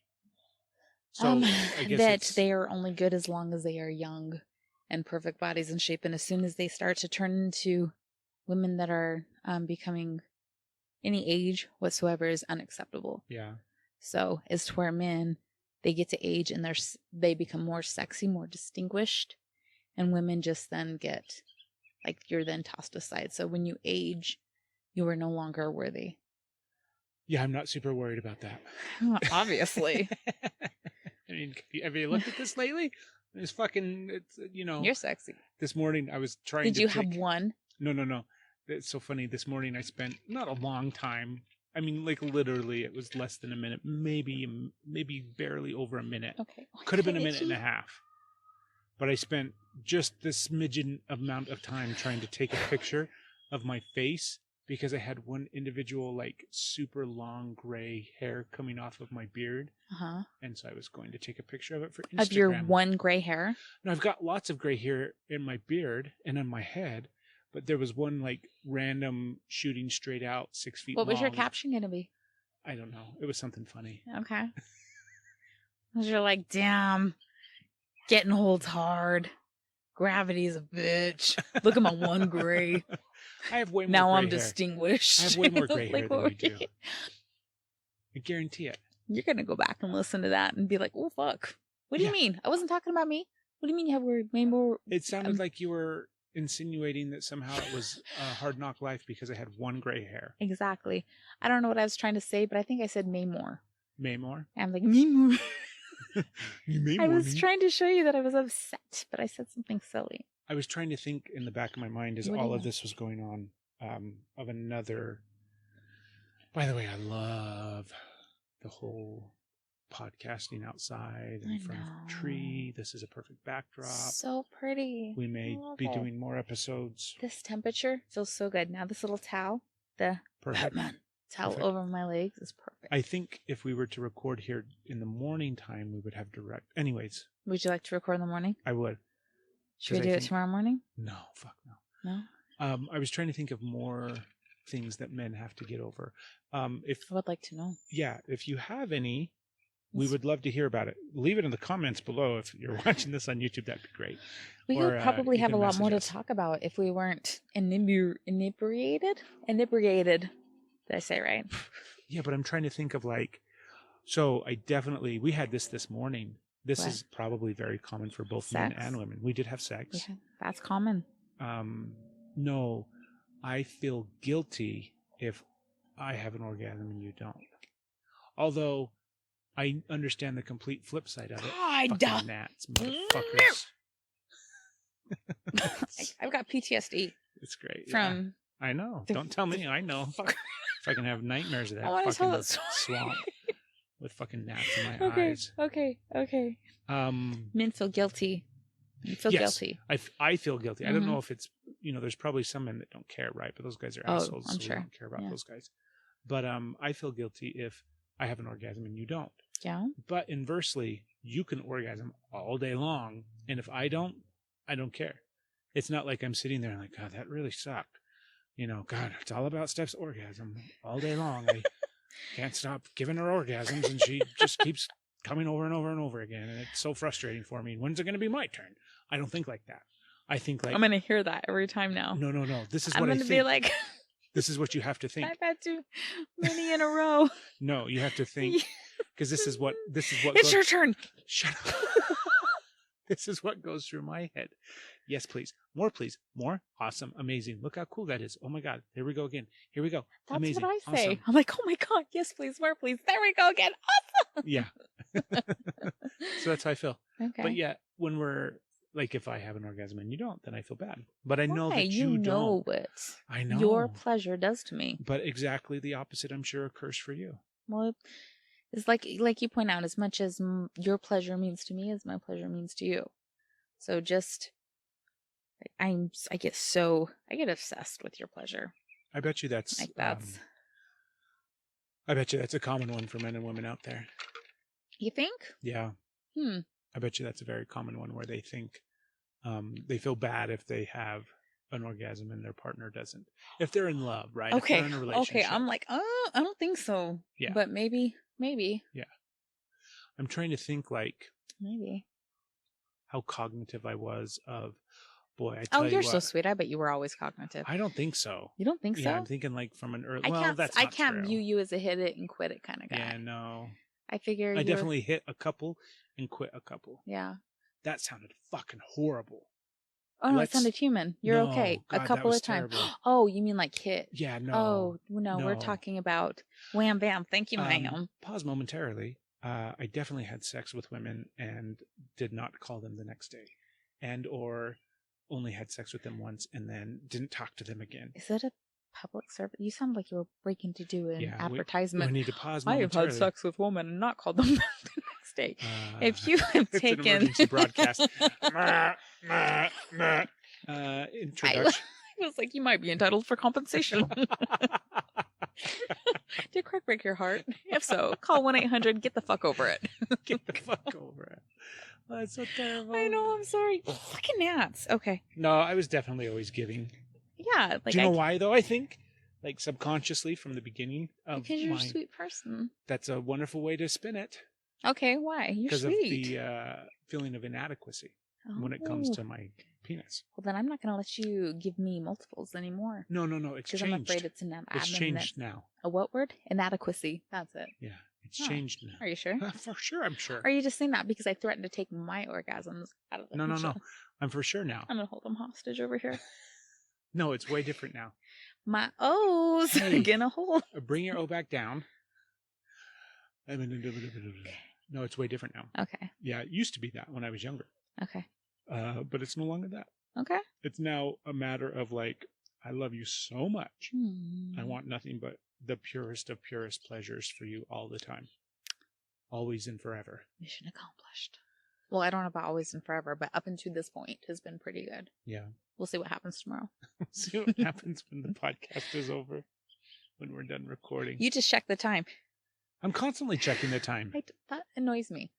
So I guess that it's- they are only good as long as they are young and perfect bodies and shape. And as soon as they start to turn into women that are becoming any age whatsoever is unacceptable. Yeah. So as to where men, they get to age and they become more sexy, more distinguished, and women just then get, like, you're then tossed aside. So when you age, you are no longer worthy. Yeah, I'm not super worried about that. Obviously. I mean, have you looked at this lately? It's You're sexy. This morning I was trying Did to you have one? No. It's so funny. This morning I spent not a long time. I mean, like literally it was less than a minute, maybe barely over a minute. Okay. Could have been a minute and a half. But I spent just this smidgen amount of time trying to take a picture of my face because I had one individual, like, super long gray hair coming off of my beard. Uh-huh. And so I was going to take a picture of it for Instagram. Of your one gray hair? No, I've got lots of gray hair in my beard and on my head, but there was one, like, random shooting straight out 6 feet long. What was your caption going to be? I don't know. It was something funny. Okay. Because you're like, damn, getting holds hard. Gravity's a bitch. Look at my one gray. I have way more now gray I'm hair. distinguished. I have way more gray Like, hair than you do. I guarantee it. You're going to go back and listen to that and be like, oh, fuck. What do you mean? I wasn't talking about me. What do you mean you have way more? It sounded like you were insinuating that somehow it was a hard knock life because I had one gray hair. Exactly. I don't know what I was trying to say, but I think I said Maymore. Maymore? I'm like, Maymore. I was me. trying to show you that I was upset, but I said something silly. I was trying to think in the back of my mind as all of this was going on of another. By the way, I love the whole podcasting outside in front of a tree. This is a perfect backdrop. So pretty. We may be doing more episodes. This temperature feels so good. Now this little towel, the Perfect. Batman towel over my legs is perfect. I think if we were to record here in the morning time, we would have direct. Anyways. Would you like to record in the morning? I would. Should we do it tomorrow morning? No, fuck no. No? I was trying to think of more things that men have to get over. I would like to know. Yeah, if you have any, we would love to hear about it. Leave it in the comments below. If you're watching this on YouTube, that'd be great. We could probably have a lot more to talk about if we weren't inebriated. Inebriated. Did I say it right? Yeah, but I'm trying to think of, like, so we had this morning. This is probably very common for both men and women. We did have sex. Yeah, that's common. No, I feel guilty if I have an orgasm and you don't. Although I understand the complete flip side of it. Fucking gnats, motherfuckers. I've got PTSD. It's great. From I know. Don't tell me. I know. If I can have nightmares of that fucking swamp with fucking gnats in my eyes. Okay. Men feel guilty. You feel guilty. I feel guilty. I don't know if it's, there's probably some men that don't care, right? But those guys are assholes, I'm so sure. we don't care about those guys. But I feel guilty if I have an orgasm and you don't. Yeah. But inversely, you can orgasm all day long, and if I don't care. It's not like I'm sitting there and like, God, that really sucked. God, it's all about Steph's orgasm all day long. I can't stop giving her orgasms, and she just keeps coming over and over and over again, and it's so frustrating for me. When's it going to be my turn? I don't think like that. I think like... I'm going to hear that every time now. No. This is what I'm going to be like... This is what you have to think. I've had too many in a row. No, you have to think, because this is what It's your turn. Shut up. This is what goes through my head. Yes, please. More, please. More. Awesome. Amazing. Look how cool that is. Oh my God. Here we go again. Here we go. That's amazing. What I say. Awesome. I'm like, oh my God. Yes, please. More, please. There we go again. Awesome. Yeah. So that's how I feel. Okay. But yeah, when we're like, if I have an orgasm and you don't, then I feel bad. But I know Why? that you know don't. What I know. Your pleasure does to me. But exactly the opposite, I'm sure, occurs for you. Well, it's like you point out, as much as your pleasure means to me, as my pleasure means to you. So just, I get obsessed with your pleasure. I bet you that's like that's. I bet you that's a common one for men and women out there. You think? Yeah. I bet you that's a very common one where they think they feel bad if they have an orgasm and their partner doesn't. If they're in love, right? Okay. If they're in a relationship. Okay. I'm like, I don't think so. Yeah. But maybe. Yeah. I'm trying to think like maybe how cognitive I was of, Boy, I tell Oh, you you're what, so sweet. I bet you were always cognitive. I don't think so. You don't think so? Yeah, I'm thinking like from an early. I Well, can't. that's I not can't true. view you as a hit it and quit it kind of guy. Yeah, no. I figure I you're. definitely hit a couple and quit a couple. Yeah. That sounded fucking horrible. Oh no, Let's- it sounded human. You're No, okay. God, A that couple was of times. terrible. Oh, you mean like hit? Yeah, no. Oh no, we're no. talking about wham bam. Thank you, ma'am. Pause momentarily. I definitely had sex with women and did not call them the next day, and or only had sex with them once and then didn't talk to them again. Is it a public service? You sound like you were breaking to do an Yeah, advertisement. We need to pause I have momentarily. had sex with women and not called them the next day. If you have it's taken an emergency broadcast. I Introduction. was like, you might be entitled for compensation. Did Craig break your heart? If so, call 1-800. Get the fuck over it. Get the fuck over it. Oh, that's so terrible. I know. I'm sorry. Fucking gnats. Okay. No, I was definitely always giving. Yeah. Like Do you know why though? I think, like subconsciously from the beginning of because you're my. a sweet person. That's a wonderful way to spin it. Okay. Why? You're Because sweet. of the feeling of inadequacy when it comes Oh. to my penis. Well, then I'm not going to let you give me multiples anymore. No, it's Because changed. I'm afraid it's an It's changed now. A what word? Inadequacy. That's it. Yeah, it's Oh. changed now. Are you sure? For sure, I'm sure. Or are you just saying that because I threatened to take my orgasms out of the No. picture? I'm for sure now. I'm going to hold them hostage over here. No, it's way different now. My O's Hey. gonna hold. Bring your O back down. No, it's way different now. Okay. Yeah, it used to be that when I was younger. Okay. But it's no longer that. Okay. It's now a matter of like, I love you so much. Hmm. I want nothing but the purest of purest pleasures for you all the time. Always and forever. Mission accomplished. Well, I don't know about always and forever, but up until this point has been pretty good. Yeah. We'll see what happens tomorrow. See what happens when the podcast is over, when we're done recording. You just check the time. I'm constantly checking the time. That annoys me.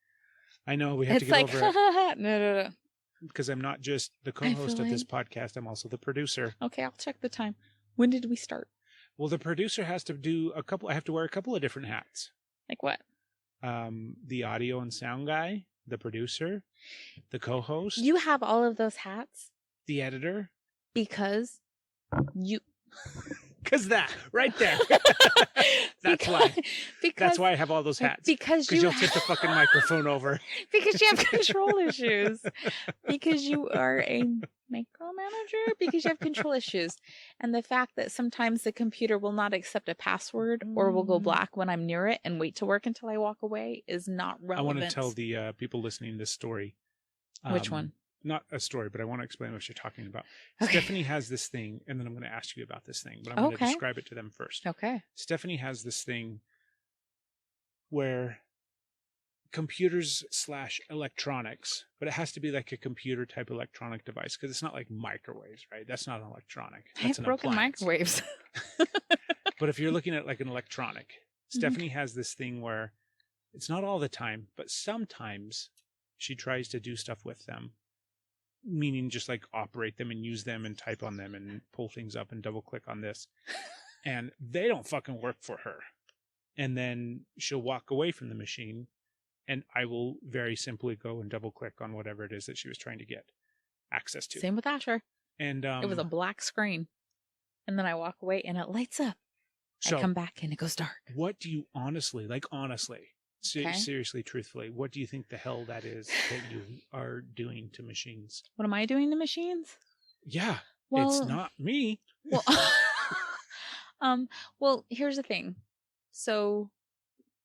I know we have to It's get like, over it no. because I'm not just the I feel co-host of this like- podcast. I'm also the producer. Okay, I'll check the time. When did we start? Well, the producer has to do I have to wear a couple of different hats. Like what? The audio and sound guy, the producer, the co-host, You have all of those hats the editor. because you. Because that right there. That's why. Because That's why I have all those hats. Because Because you you'll tip the fucking microphone over. because you have control issues. Because you are a micromanager. Because you have control issues. And the fact that sometimes the computer will not accept a password or will go black when I'm near it and wait to work until I walk away is not relevant. I want to tell the people listening this story. Which one? Not a story, but I want to explain what you're talking about. Okay. Stephanie has this thing, and then I'm going to ask you about this thing, but I'm going to Okay. describe it to them first. Okay. Stephanie has this thing where computers / electronics, but it has to be like a computer type electronic device because it's not like microwaves, right? That's not an electronic. I have That's an broken appliance. microwaves. But if you're looking at like an electronic, Stephanie has this thing where it's not all the time, but sometimes she tries to do stuff with them, meaning just like operate them and use them and type on them and pull things up and double click on this. And they don't fucking work for her. And then she'll walk away from the machine and I will very simply go and double click on whatever it is that she was trying to get access to. Same with Asher. And It was a black screen. And then I walk away and it lights up. so I come back and it goes dark. what do you honestly, Okay. seriously, truthfully, what do you think the hell that is that you are doing to machines? What am I doing to machines? Yeah, Well, it's not me. Well, well, here's the thing. So,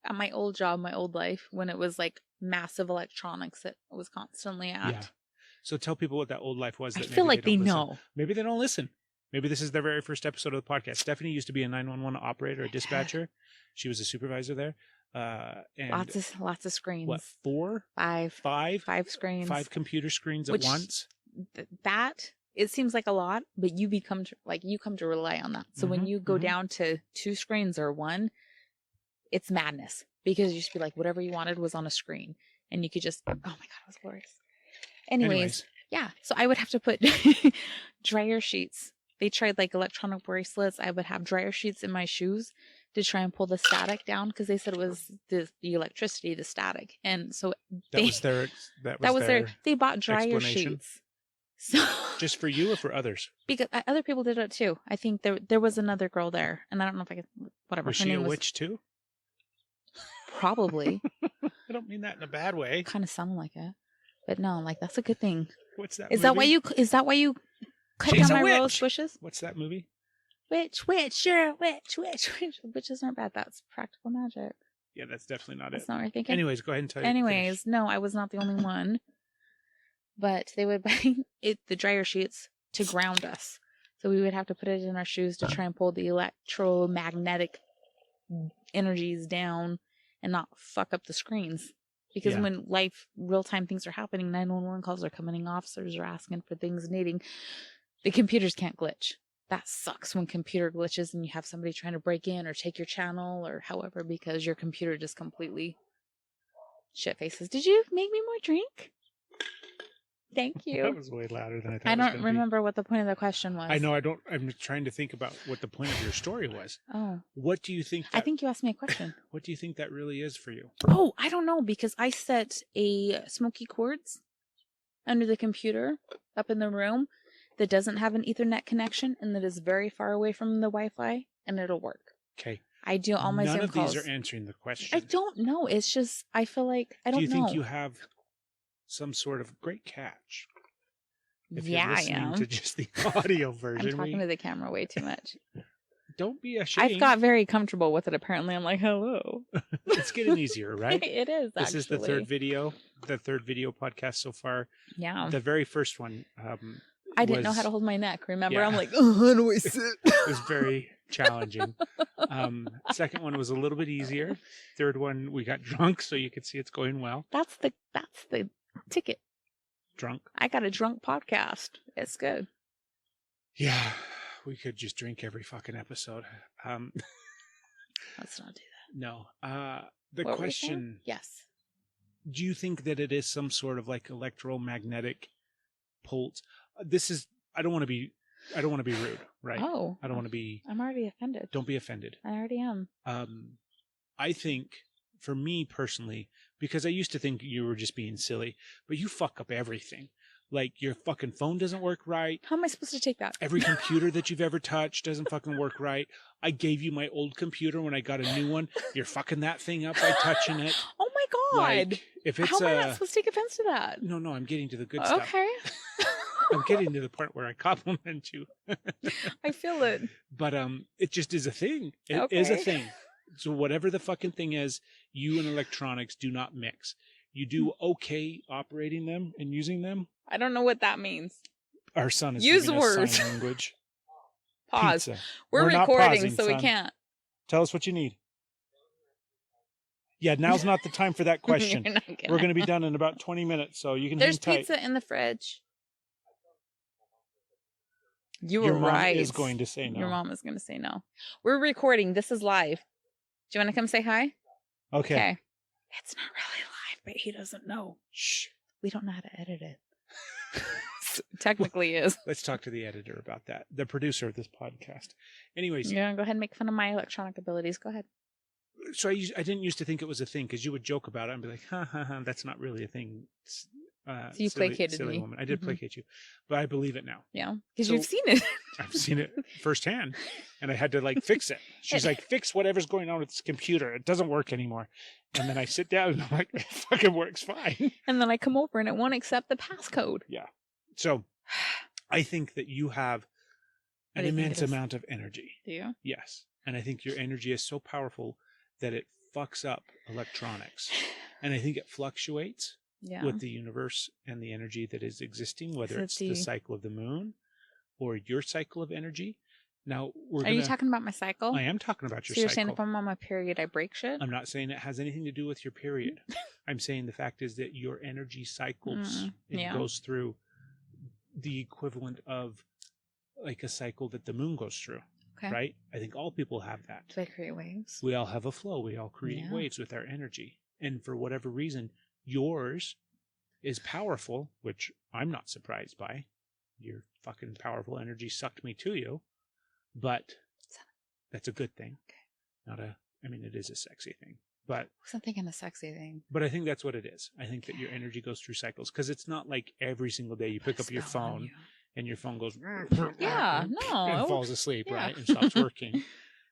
at my old job, my old life, when it was like massive electronics that I was constantly at, Yeah. So tell people what that old life was. I That feel maybe like they don't listen. know. Maybe they don't listen. Maybe this is their very first episode of the podcast. Stephanie used to be a 911 operator, a dispatcher. She was a supervisor there. And Lots of screens. what, 4, Five 5 screens. 5 computer screens Which- at once? That it seems like a lot, but you come to rely on that. So when Mhm, you go mhm. down to 2 screens or 1, it's madness because you just be like whatever you wanted was on a screen, and you could just oh my god, it was glorious. Anyways, yeah. So I would have to put dryer sheets. They tried like electronic bracelets. I would have dryer sheets in my shoes to try and pull the static down because they said it was the electricity, the static, and so that was their they bought dryer explanation? sheets So Just for you or for others? because other people did it too. I think there was another girl there, and I don't know if I could whatever Was her she name a was. witch too? Probably. I don't mean that in a bad way. Kind of sounded like it, but no, like that's a good thing. What's that? Is movie? that why you cut She's down a my rose witch! bushes? What's that movie? Witch, you're a witch. Witches aren't bad. That's practical magic. Yeah, that's definitely not That's it. not what you're thinking. Anyways, go ahead and tell you. Anyways, no, I was not the only one. But they would buy the dryer sheets to ground us. So we would have to put it in our shoes to try and pull the electromagnetic energies down and not fuck up the screens. Because Yeah. when real-time things are happening, 911 calls are coming in, officers are asking for things needing, the computers can't glitch. That sucks when computer glitches and you have somebody trying to break in or take your channel or however because your computer just completely shit faces. Did you make me more drink? Thank you. That was way louder than I thought. I it was don't gonna remember what the point of the question was. I know. I'm trying to think about what the point of your story was. Oh. What do you think? I think you asked me a question. What do you think that really is for you? Oh, I don't know because I set a smoky quartz under the computer up in the room that doesn't have an Ethernet connection and that is very far away from the Wi-Fi and it'll work. Okay. I do all my None Zoom of calls. these are answering the question. I don't know. It's just I feel like I don't know. Do you think you have some sort of great catch? If yeah, you're I listening am. to just the audio version, I'm talking to the camera way too much. don't be ashamed. I've got very comfortable with it. Apparently, I'm like, hello. It's getting easier, right? It is. This is the third video podcast so far. Yeah. The very first one. I didn't know how to hold my neck. Remember, Yeah. I'm like, oh, how do I sit? It was very challenging. Second one was a little bit easier. Third one, we got drunk, so you could see it's going well. That's the ticket. Drunk. I got a drunk podcast. It's good. Yeah, we could just drink every fucking episode. Let's not do that. No. The What were we question: saying? Yes. do you think that it is some sort of like electromagnetic pulse? This is. I don't want to be rude, right? Oh. I don't want to be. I'm already offended. Don't be offended. I already am. I think for me personally, because I used to think you were just being silly, but you fuck up everything. Like your fucking phone doesn't work right. How am I supposed to take that? Every computer that you've ever touched doesn't fucking work right. I gave you my old computer when I got a new one. You're fucking that thing up by touching it. Oh my god. Like, if it's How am I not supposed to take offense to that? No, I'm getting to the good stuff. Okay. I'm getting to the part where I compliment you. I feel it. But it just is a thing. It is a Okay. thing. So whatever the fucking thing is, you and electronics do not mix. You do okay operating them and using them. I don't know what that means. Our son is Use giving us words. sign language. Pause. Pizza. We're not recording, pausing, so we son. can't. Tell us what you need. Yeah, now's not the time for that question. You're not gonna. We're going to be done in about 20 minutes, so you can There's hang tight. pizza in the fridge. You Your were mom right. is going to say no. Your mom is going to say no. We're recording. This is live. Do you want to come say hi? Okay. It's not really live, but he doesn't know. Shh. We don't know how to edit it. So technically is. Let's talk to the editor about that. The producer of this podcast. Anyways, Yeah, go ahead and make fun of my electronic abilities. Go ahead. so I didn't used to think it was a thing because you would joke about it and be like, ha ha ha, that's not really a thing. So you placated silly me. woman. I did Mhm. placate you, but I believe it now. Yeah, because So- you've seen it. I've seen it firsthand, and I had to like fix it. She's like, fix whatever's going on with this computer. It doesn't work anymore. And then I sit down and I'm like, it fucking works fine. And then I come over and it won't accept the passcode. So I think that you have What an do you think immense it is? amount of energy. Do you? Yes. And I think your energy is so powerful that it fucks up electronics. And I think it fluctuates Yeah. with the universe and the energy that is existing, whether So it's the cycle of the moon or your cycle of energy. Now, Are you talking about my cycle? I am talking about your So you're cycle. saying if I'm on my period, I break shit? I'm not saying it has anything to do with your period. I'm saying the fact is that your energy cycles. It yeah. goes through the equivalent of like a cycle that the moon goes through, Okay. right? I think all people have that. Do I create waves? We all have a flow. We all create Yeah. waves with our energy. And for whatever reason, yours is powerful, which I'm not surprised by. Your fucking powerful energy sucked me to you. But that's a good thing. Okay. It is a sexy thing. But Something kind of sexy thing. I think that's what it is. I think that your energy goes through cycles because it's not like every single day you pick up your Spell on phone you. and your phone goes Yeah, no. and it falls would- asleep, yeah. right? And stops working.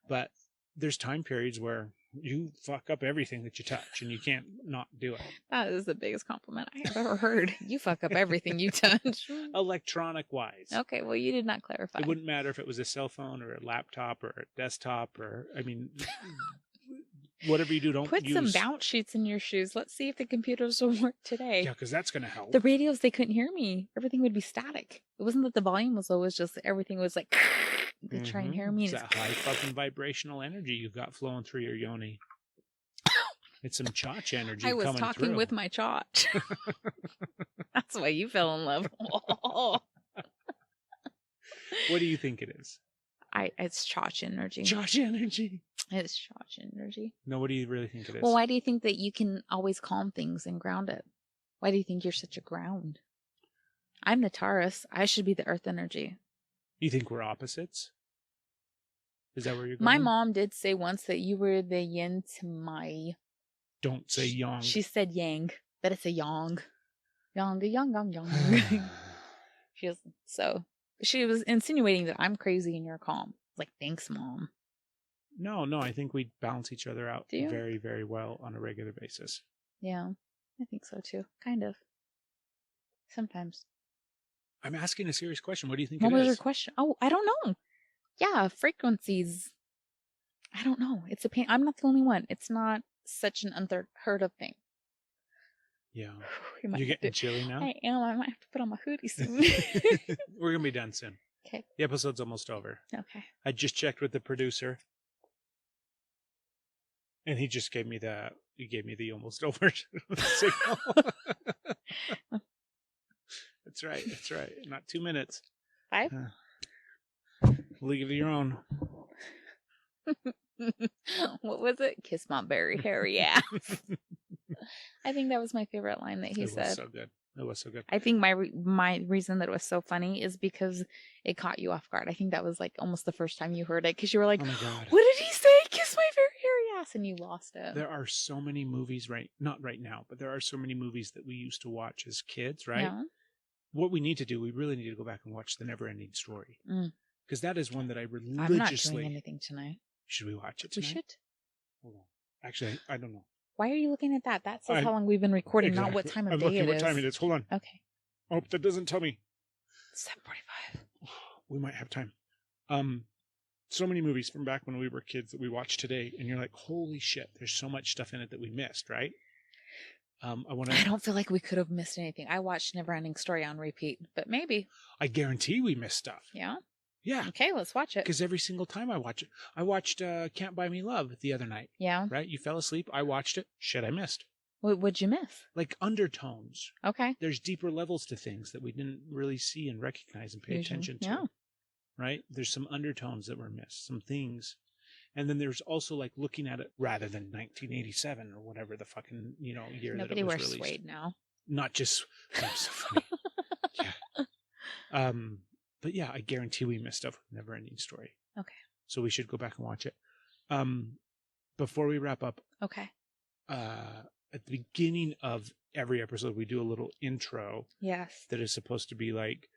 But there's time periods where you fuck up everything that you touch and you can't not do it. That is the biggest compliment I have ever heard. You fuck up everything you touch. Electronic wise. Okay, well, you did not clarify. It wouldn't matter if it was a cell phone or a laptop or a desktop or, I mean, whatever you do, don't Put use. some bounce sheets in your shoes. Let's see if the computers will work today. Yeah, because that's going to help. The radios, they couldn't hear me. Everything would be static. It wasn't that the volume was low. It was just that everything was like, they try and hear me. It's and that high fucking vibrational energy you've got flowing through your yoni. It's some chotch energy I was coming talking through. with my chotch. That's why you fell in love. What do you think it is? It's chotch energy. Chotch energy. It's chotch energy. No, what do you really think it is? Well, why do you think that you can always calm things and ground it? Why do you think you're such a ground? I'm the Taurus. I should be the earth energy. You think we're opposites? Is that where you're going? My mom did say once that you were the yin to my... Don't say yang. She said yang, that it's a yang. Yang, yang, yang, yang. She was insinuating that I'm crazy and you're calm. Like, thanks, Mom. No, I think we balance each other out Do you? very, very well on a regular basis. Yeah, I think so too. Kind of. Sometimes. I'm asking a serious question. What do you think What it was is? your question? Oh, I don't know. Yeah, frequencies. I don't know. It's a pain. I'm not the only one. It's not such an unheard of thing. Yeah. You might You're have getting to- chilly now? I am. I might have to put on my hoodie soon. We're going to be done soon. Okay. The episode's almost over. Okay. I just checked with the producer. And he just gave me the almost over signal. That's right. Not 2 minutes. 5? League of your own. What was it? Kiss my berry hairy ass. I think that was my favorite line that he It said. was so good. It was so good. I think my reason that it was so funny is because it caught you off guard. I think that was like almost the first time you heard it because you were like, Oh my God. "What did he say? Kiss my very hairy ass," and you lost it. There are so many movies not right now, but there are so many movies that we used to watch as kids, right? Yeah. What we need to do, we really need to go back and watch The Never-Ending Story. Mm. Because that is one that I I'm not religiously... doing anything tonight. Should we watch it We tonight? should. Hold on. Actually, I don't know. Why are you looking at that? That says I'm- how long we've been recording, not what time of I'm day looking it what is. time it is. Hold on. Okay. Oh, that doesn't tell me. 7:45. We might have time. So many movies from back when we were kids that we watch today, and you're like, holy shit, there's so much stuff in it that we missed, right? I don't feel like we could have missed anything. I watched Neverending Story on repeat, but maybe. I guarantee we missed stuff. Yeah. Yeah. Okay, let's watch it. Because every single time I watch it, I watched Can't Buy Me Love the other night, Yeah. right? You fell asleep. I watched it. Shit, I missed. What'd you miss? Like undertones. Okay. There's deeper levels to things that we didn't really see and recognize and pay Usually, attention to. yeah. Right? There's some undertones that were missed, some things. And then there's also like looking at it rather than 1987 or whatever the fucking, year Nobody that it was wears released. suede now. Not just, that was so funny. Yeah. But yeah, I guarantee we missed stuff with Never-Ending Story. Okay. So we should go back and watch it. Before we wrap up, Okay. at the beginning of every episode, we do a little intro Yes. that is supposed to be like,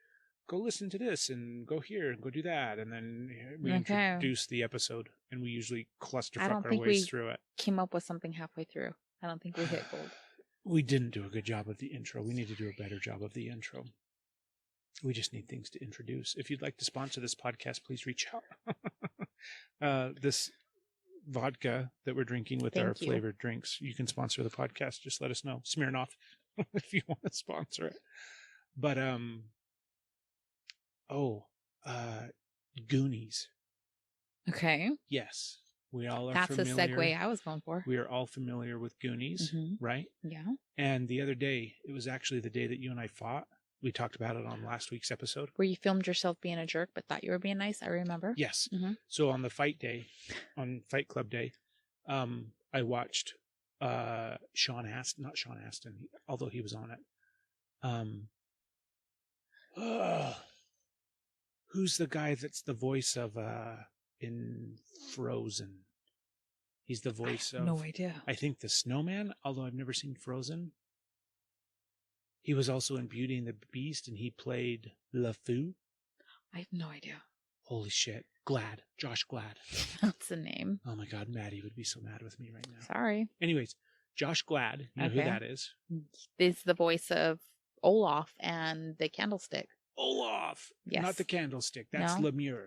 go listen to this and go here and go do that. And then we Okay. introduce the episode and we usually I clusterfuck don't our think ways we- through it. Came up with something halfway through. I don't think we hit gold. We didn't do a good job of the intro. We need to do a better job of the intro. We just need things to introduce. If you'd like to sponsor this podcast, please reach out. This vodka that we're drinking with our Thank you. flavored drinks, you can sponsor the podcast. Just let us know. Smirnoff, if you want to sponsor it. But, Goonies. Okay. Yes. We all are That's familiar. a segue I was going for. We are all familiar with Goonies, Mhm. right? Yeah. And the other day, it was actually the day that you and I fought. We talked about it on last week's episode. Where you filmed yourself being a jerk but thought you were being nice, I remember. Yes. Mhm. So on the fight day, on Fight Club day, I watched not Sean Astin, although he was on it. Who's the guy that's the voice of in Frozen? He's the voice of, No idea. I think, the Snowman, although I've never seen Frozen. He was also in Beauty and the Beast, and he played LeFou. I have no idea. Holy shit. Glad. Josh Glad. That's the name. Oh my God, Maddie would be so mad with me right now. Sorry. Anyways, Josh Glad, you know who Okay. that is? Is the voice of Olaf and the Candlestick. Olaf! Yes. Not the Candlestick. That's No? Lemure.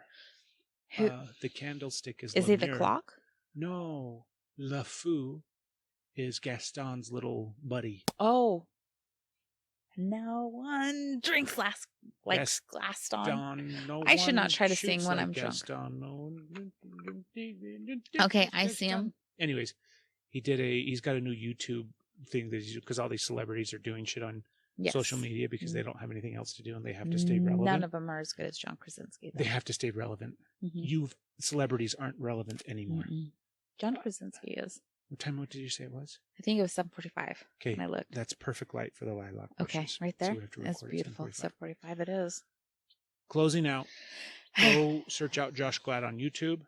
Who, The Candlestick is is he the Lemure. clock? No. LeFou is Gaston's little buddy. Oh. No one drinks glass on. Gaston, no I should one not try to sing shoots when like I'm drunk. Gaston, no one- Okay, I see him. Anyways, he's got a new YouTube thing that because all these celebrities are doing shit on Yes. social media because they don't have anything else to do and they have to stay relevant. None of them are as good as John Krasinski. though. They have to stay relevant. Mhm. Celebrities aren't relevant anymore. Mm-mm. John Krasinski is. What did you say it was? I think it was 7:45 Okay, when I looked. that's perfect light for the lilac Okay, bushes. right So there. we have to That's record at beautiful. 7:45. 7:45 it is. Closing out. Go search out Josh Glad on YouTube.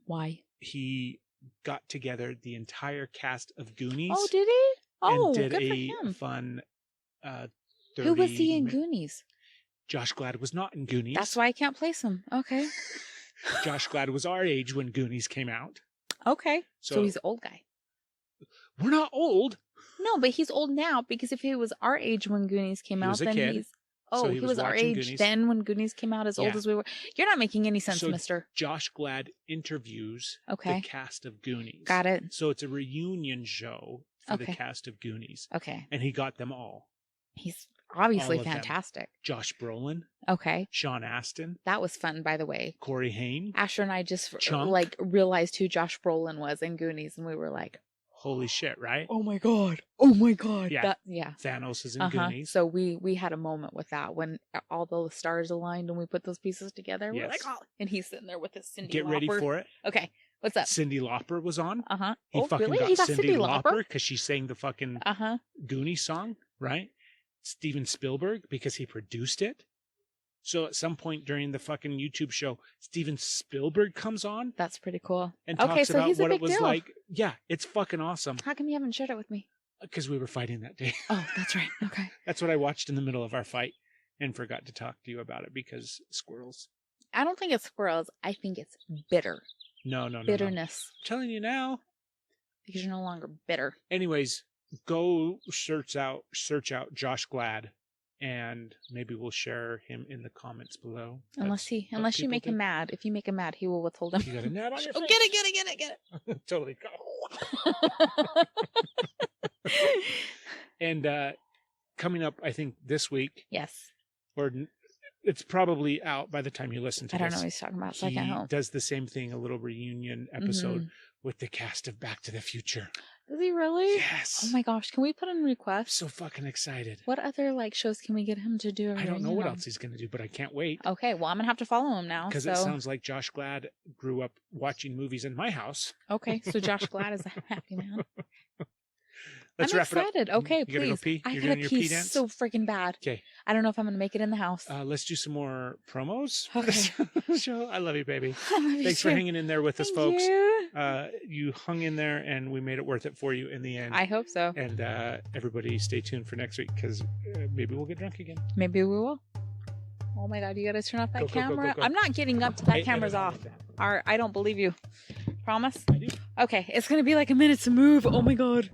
Why? He got together the entire cast of Goonies. Oh, did he? Oh, and did good a for him. fun 30 Who was he in mi- Goonies? Josh Glad was not in Goonies. That's why I can't place him. Okay. Josh Glad was our age when Goonies came out. Okay. So So- he's an old guy. We're not old. No, but he's old now because if he was our age when Goonies came He out, was a then kid, he's so he was our watching age Goonies. then when Goonies came out, as old Yeah. as we were. You're not making any sense, So mister. Josh Glad interviews Okay. the cast of Goonies. Got it. So it's a reunion show for the Okay. cast of Goonies. Okay. And he got them all. He's obviously All of them. fantastic. Josh Brolin, Okay. Sean Astin, That was fun, by the way. Corey Haim. Asher and I just Chunk. realized who Josh Brolin was in Goonies, and we were like, Holy shit, right? "Oh my god! Oh my god!" Yeah. Yeah. Thanos is in Goonies. So we had a moment with that when all the stars aligned and we put those pieces together. We're like, Yes. "Oh!" And he's sitting there with his Cindy. Get ready Lauper. for it. Okay, what's up? Cindy Lauper was on. Uh huh. He Oh, fucking really? got, He got Cindy Cindy Lauper Lauper. because she sang the fucking Uh huh. Goonie song, right? Steven Spielberg because he produced it. So at some point during the fucking YouTube show, Steven Spielberg comes on That's pretty cool. and Okay, talks so about he's a what it big was deal. like. Yeah, it's fucking awesome How come you haven't shared it with me? because we were fighting that day. Oh, that's right. Okay. That's what I watched in the middle of our fight and forgot to talk to you about it because squirrels. I don't think it's squirrels. I think it's bitter. No. Bitterness. I'm telling you now. Because you're no longer bitter. Anyways, go search out Josh Glad, and maybe we'll share him in the comments below. Unless That's what unless you people make him do. mad. If you make him mad, he will withhold him. You got a gnat on your Oh, face. get it. Totally. And coming up, I think this week, Yes. it's probably out by the time you listen to I don't this. know what he's talking about, so I He can't help. does the same thing, a little reunion episode Mhm. with the cast of Back to the Future. Does he really? Yes. Oh my gosh. Can we put in I'm requests? so fucking excited. What other shows can we get him to do? I don't know what else he's going to do, but I can't wait. Okay, well I'm gonna have to follow him now. Because So it sounds like Josh Glad grew up watching movies in my house. okay, so Josh Glad is a happy man. Let's I'm wrap it up. excited. Okay, You gotta please. go pee? I You're gotta doing your pee pee dance? so freaking bad. Okay. I don't know if I'm gonna make it in the house. Let's do some more promos. Okay. Show. I love you, baby. I love you Thanks for too. hanging in there with us, Thank folks. you. You hung in there, and we made it worth it for you in the end. I hope so. And everybody stay tuned for next week because maybe we'll get drunk again. Maybe we will. Oh my god, you gotta turn off that Go, go, go, camera. go, go. I'm not getting up to that Hey, camera's no, off. no, no. I don't believe you. Promise? I do. Okay, it's gonna be like a minute to move. Oh my god.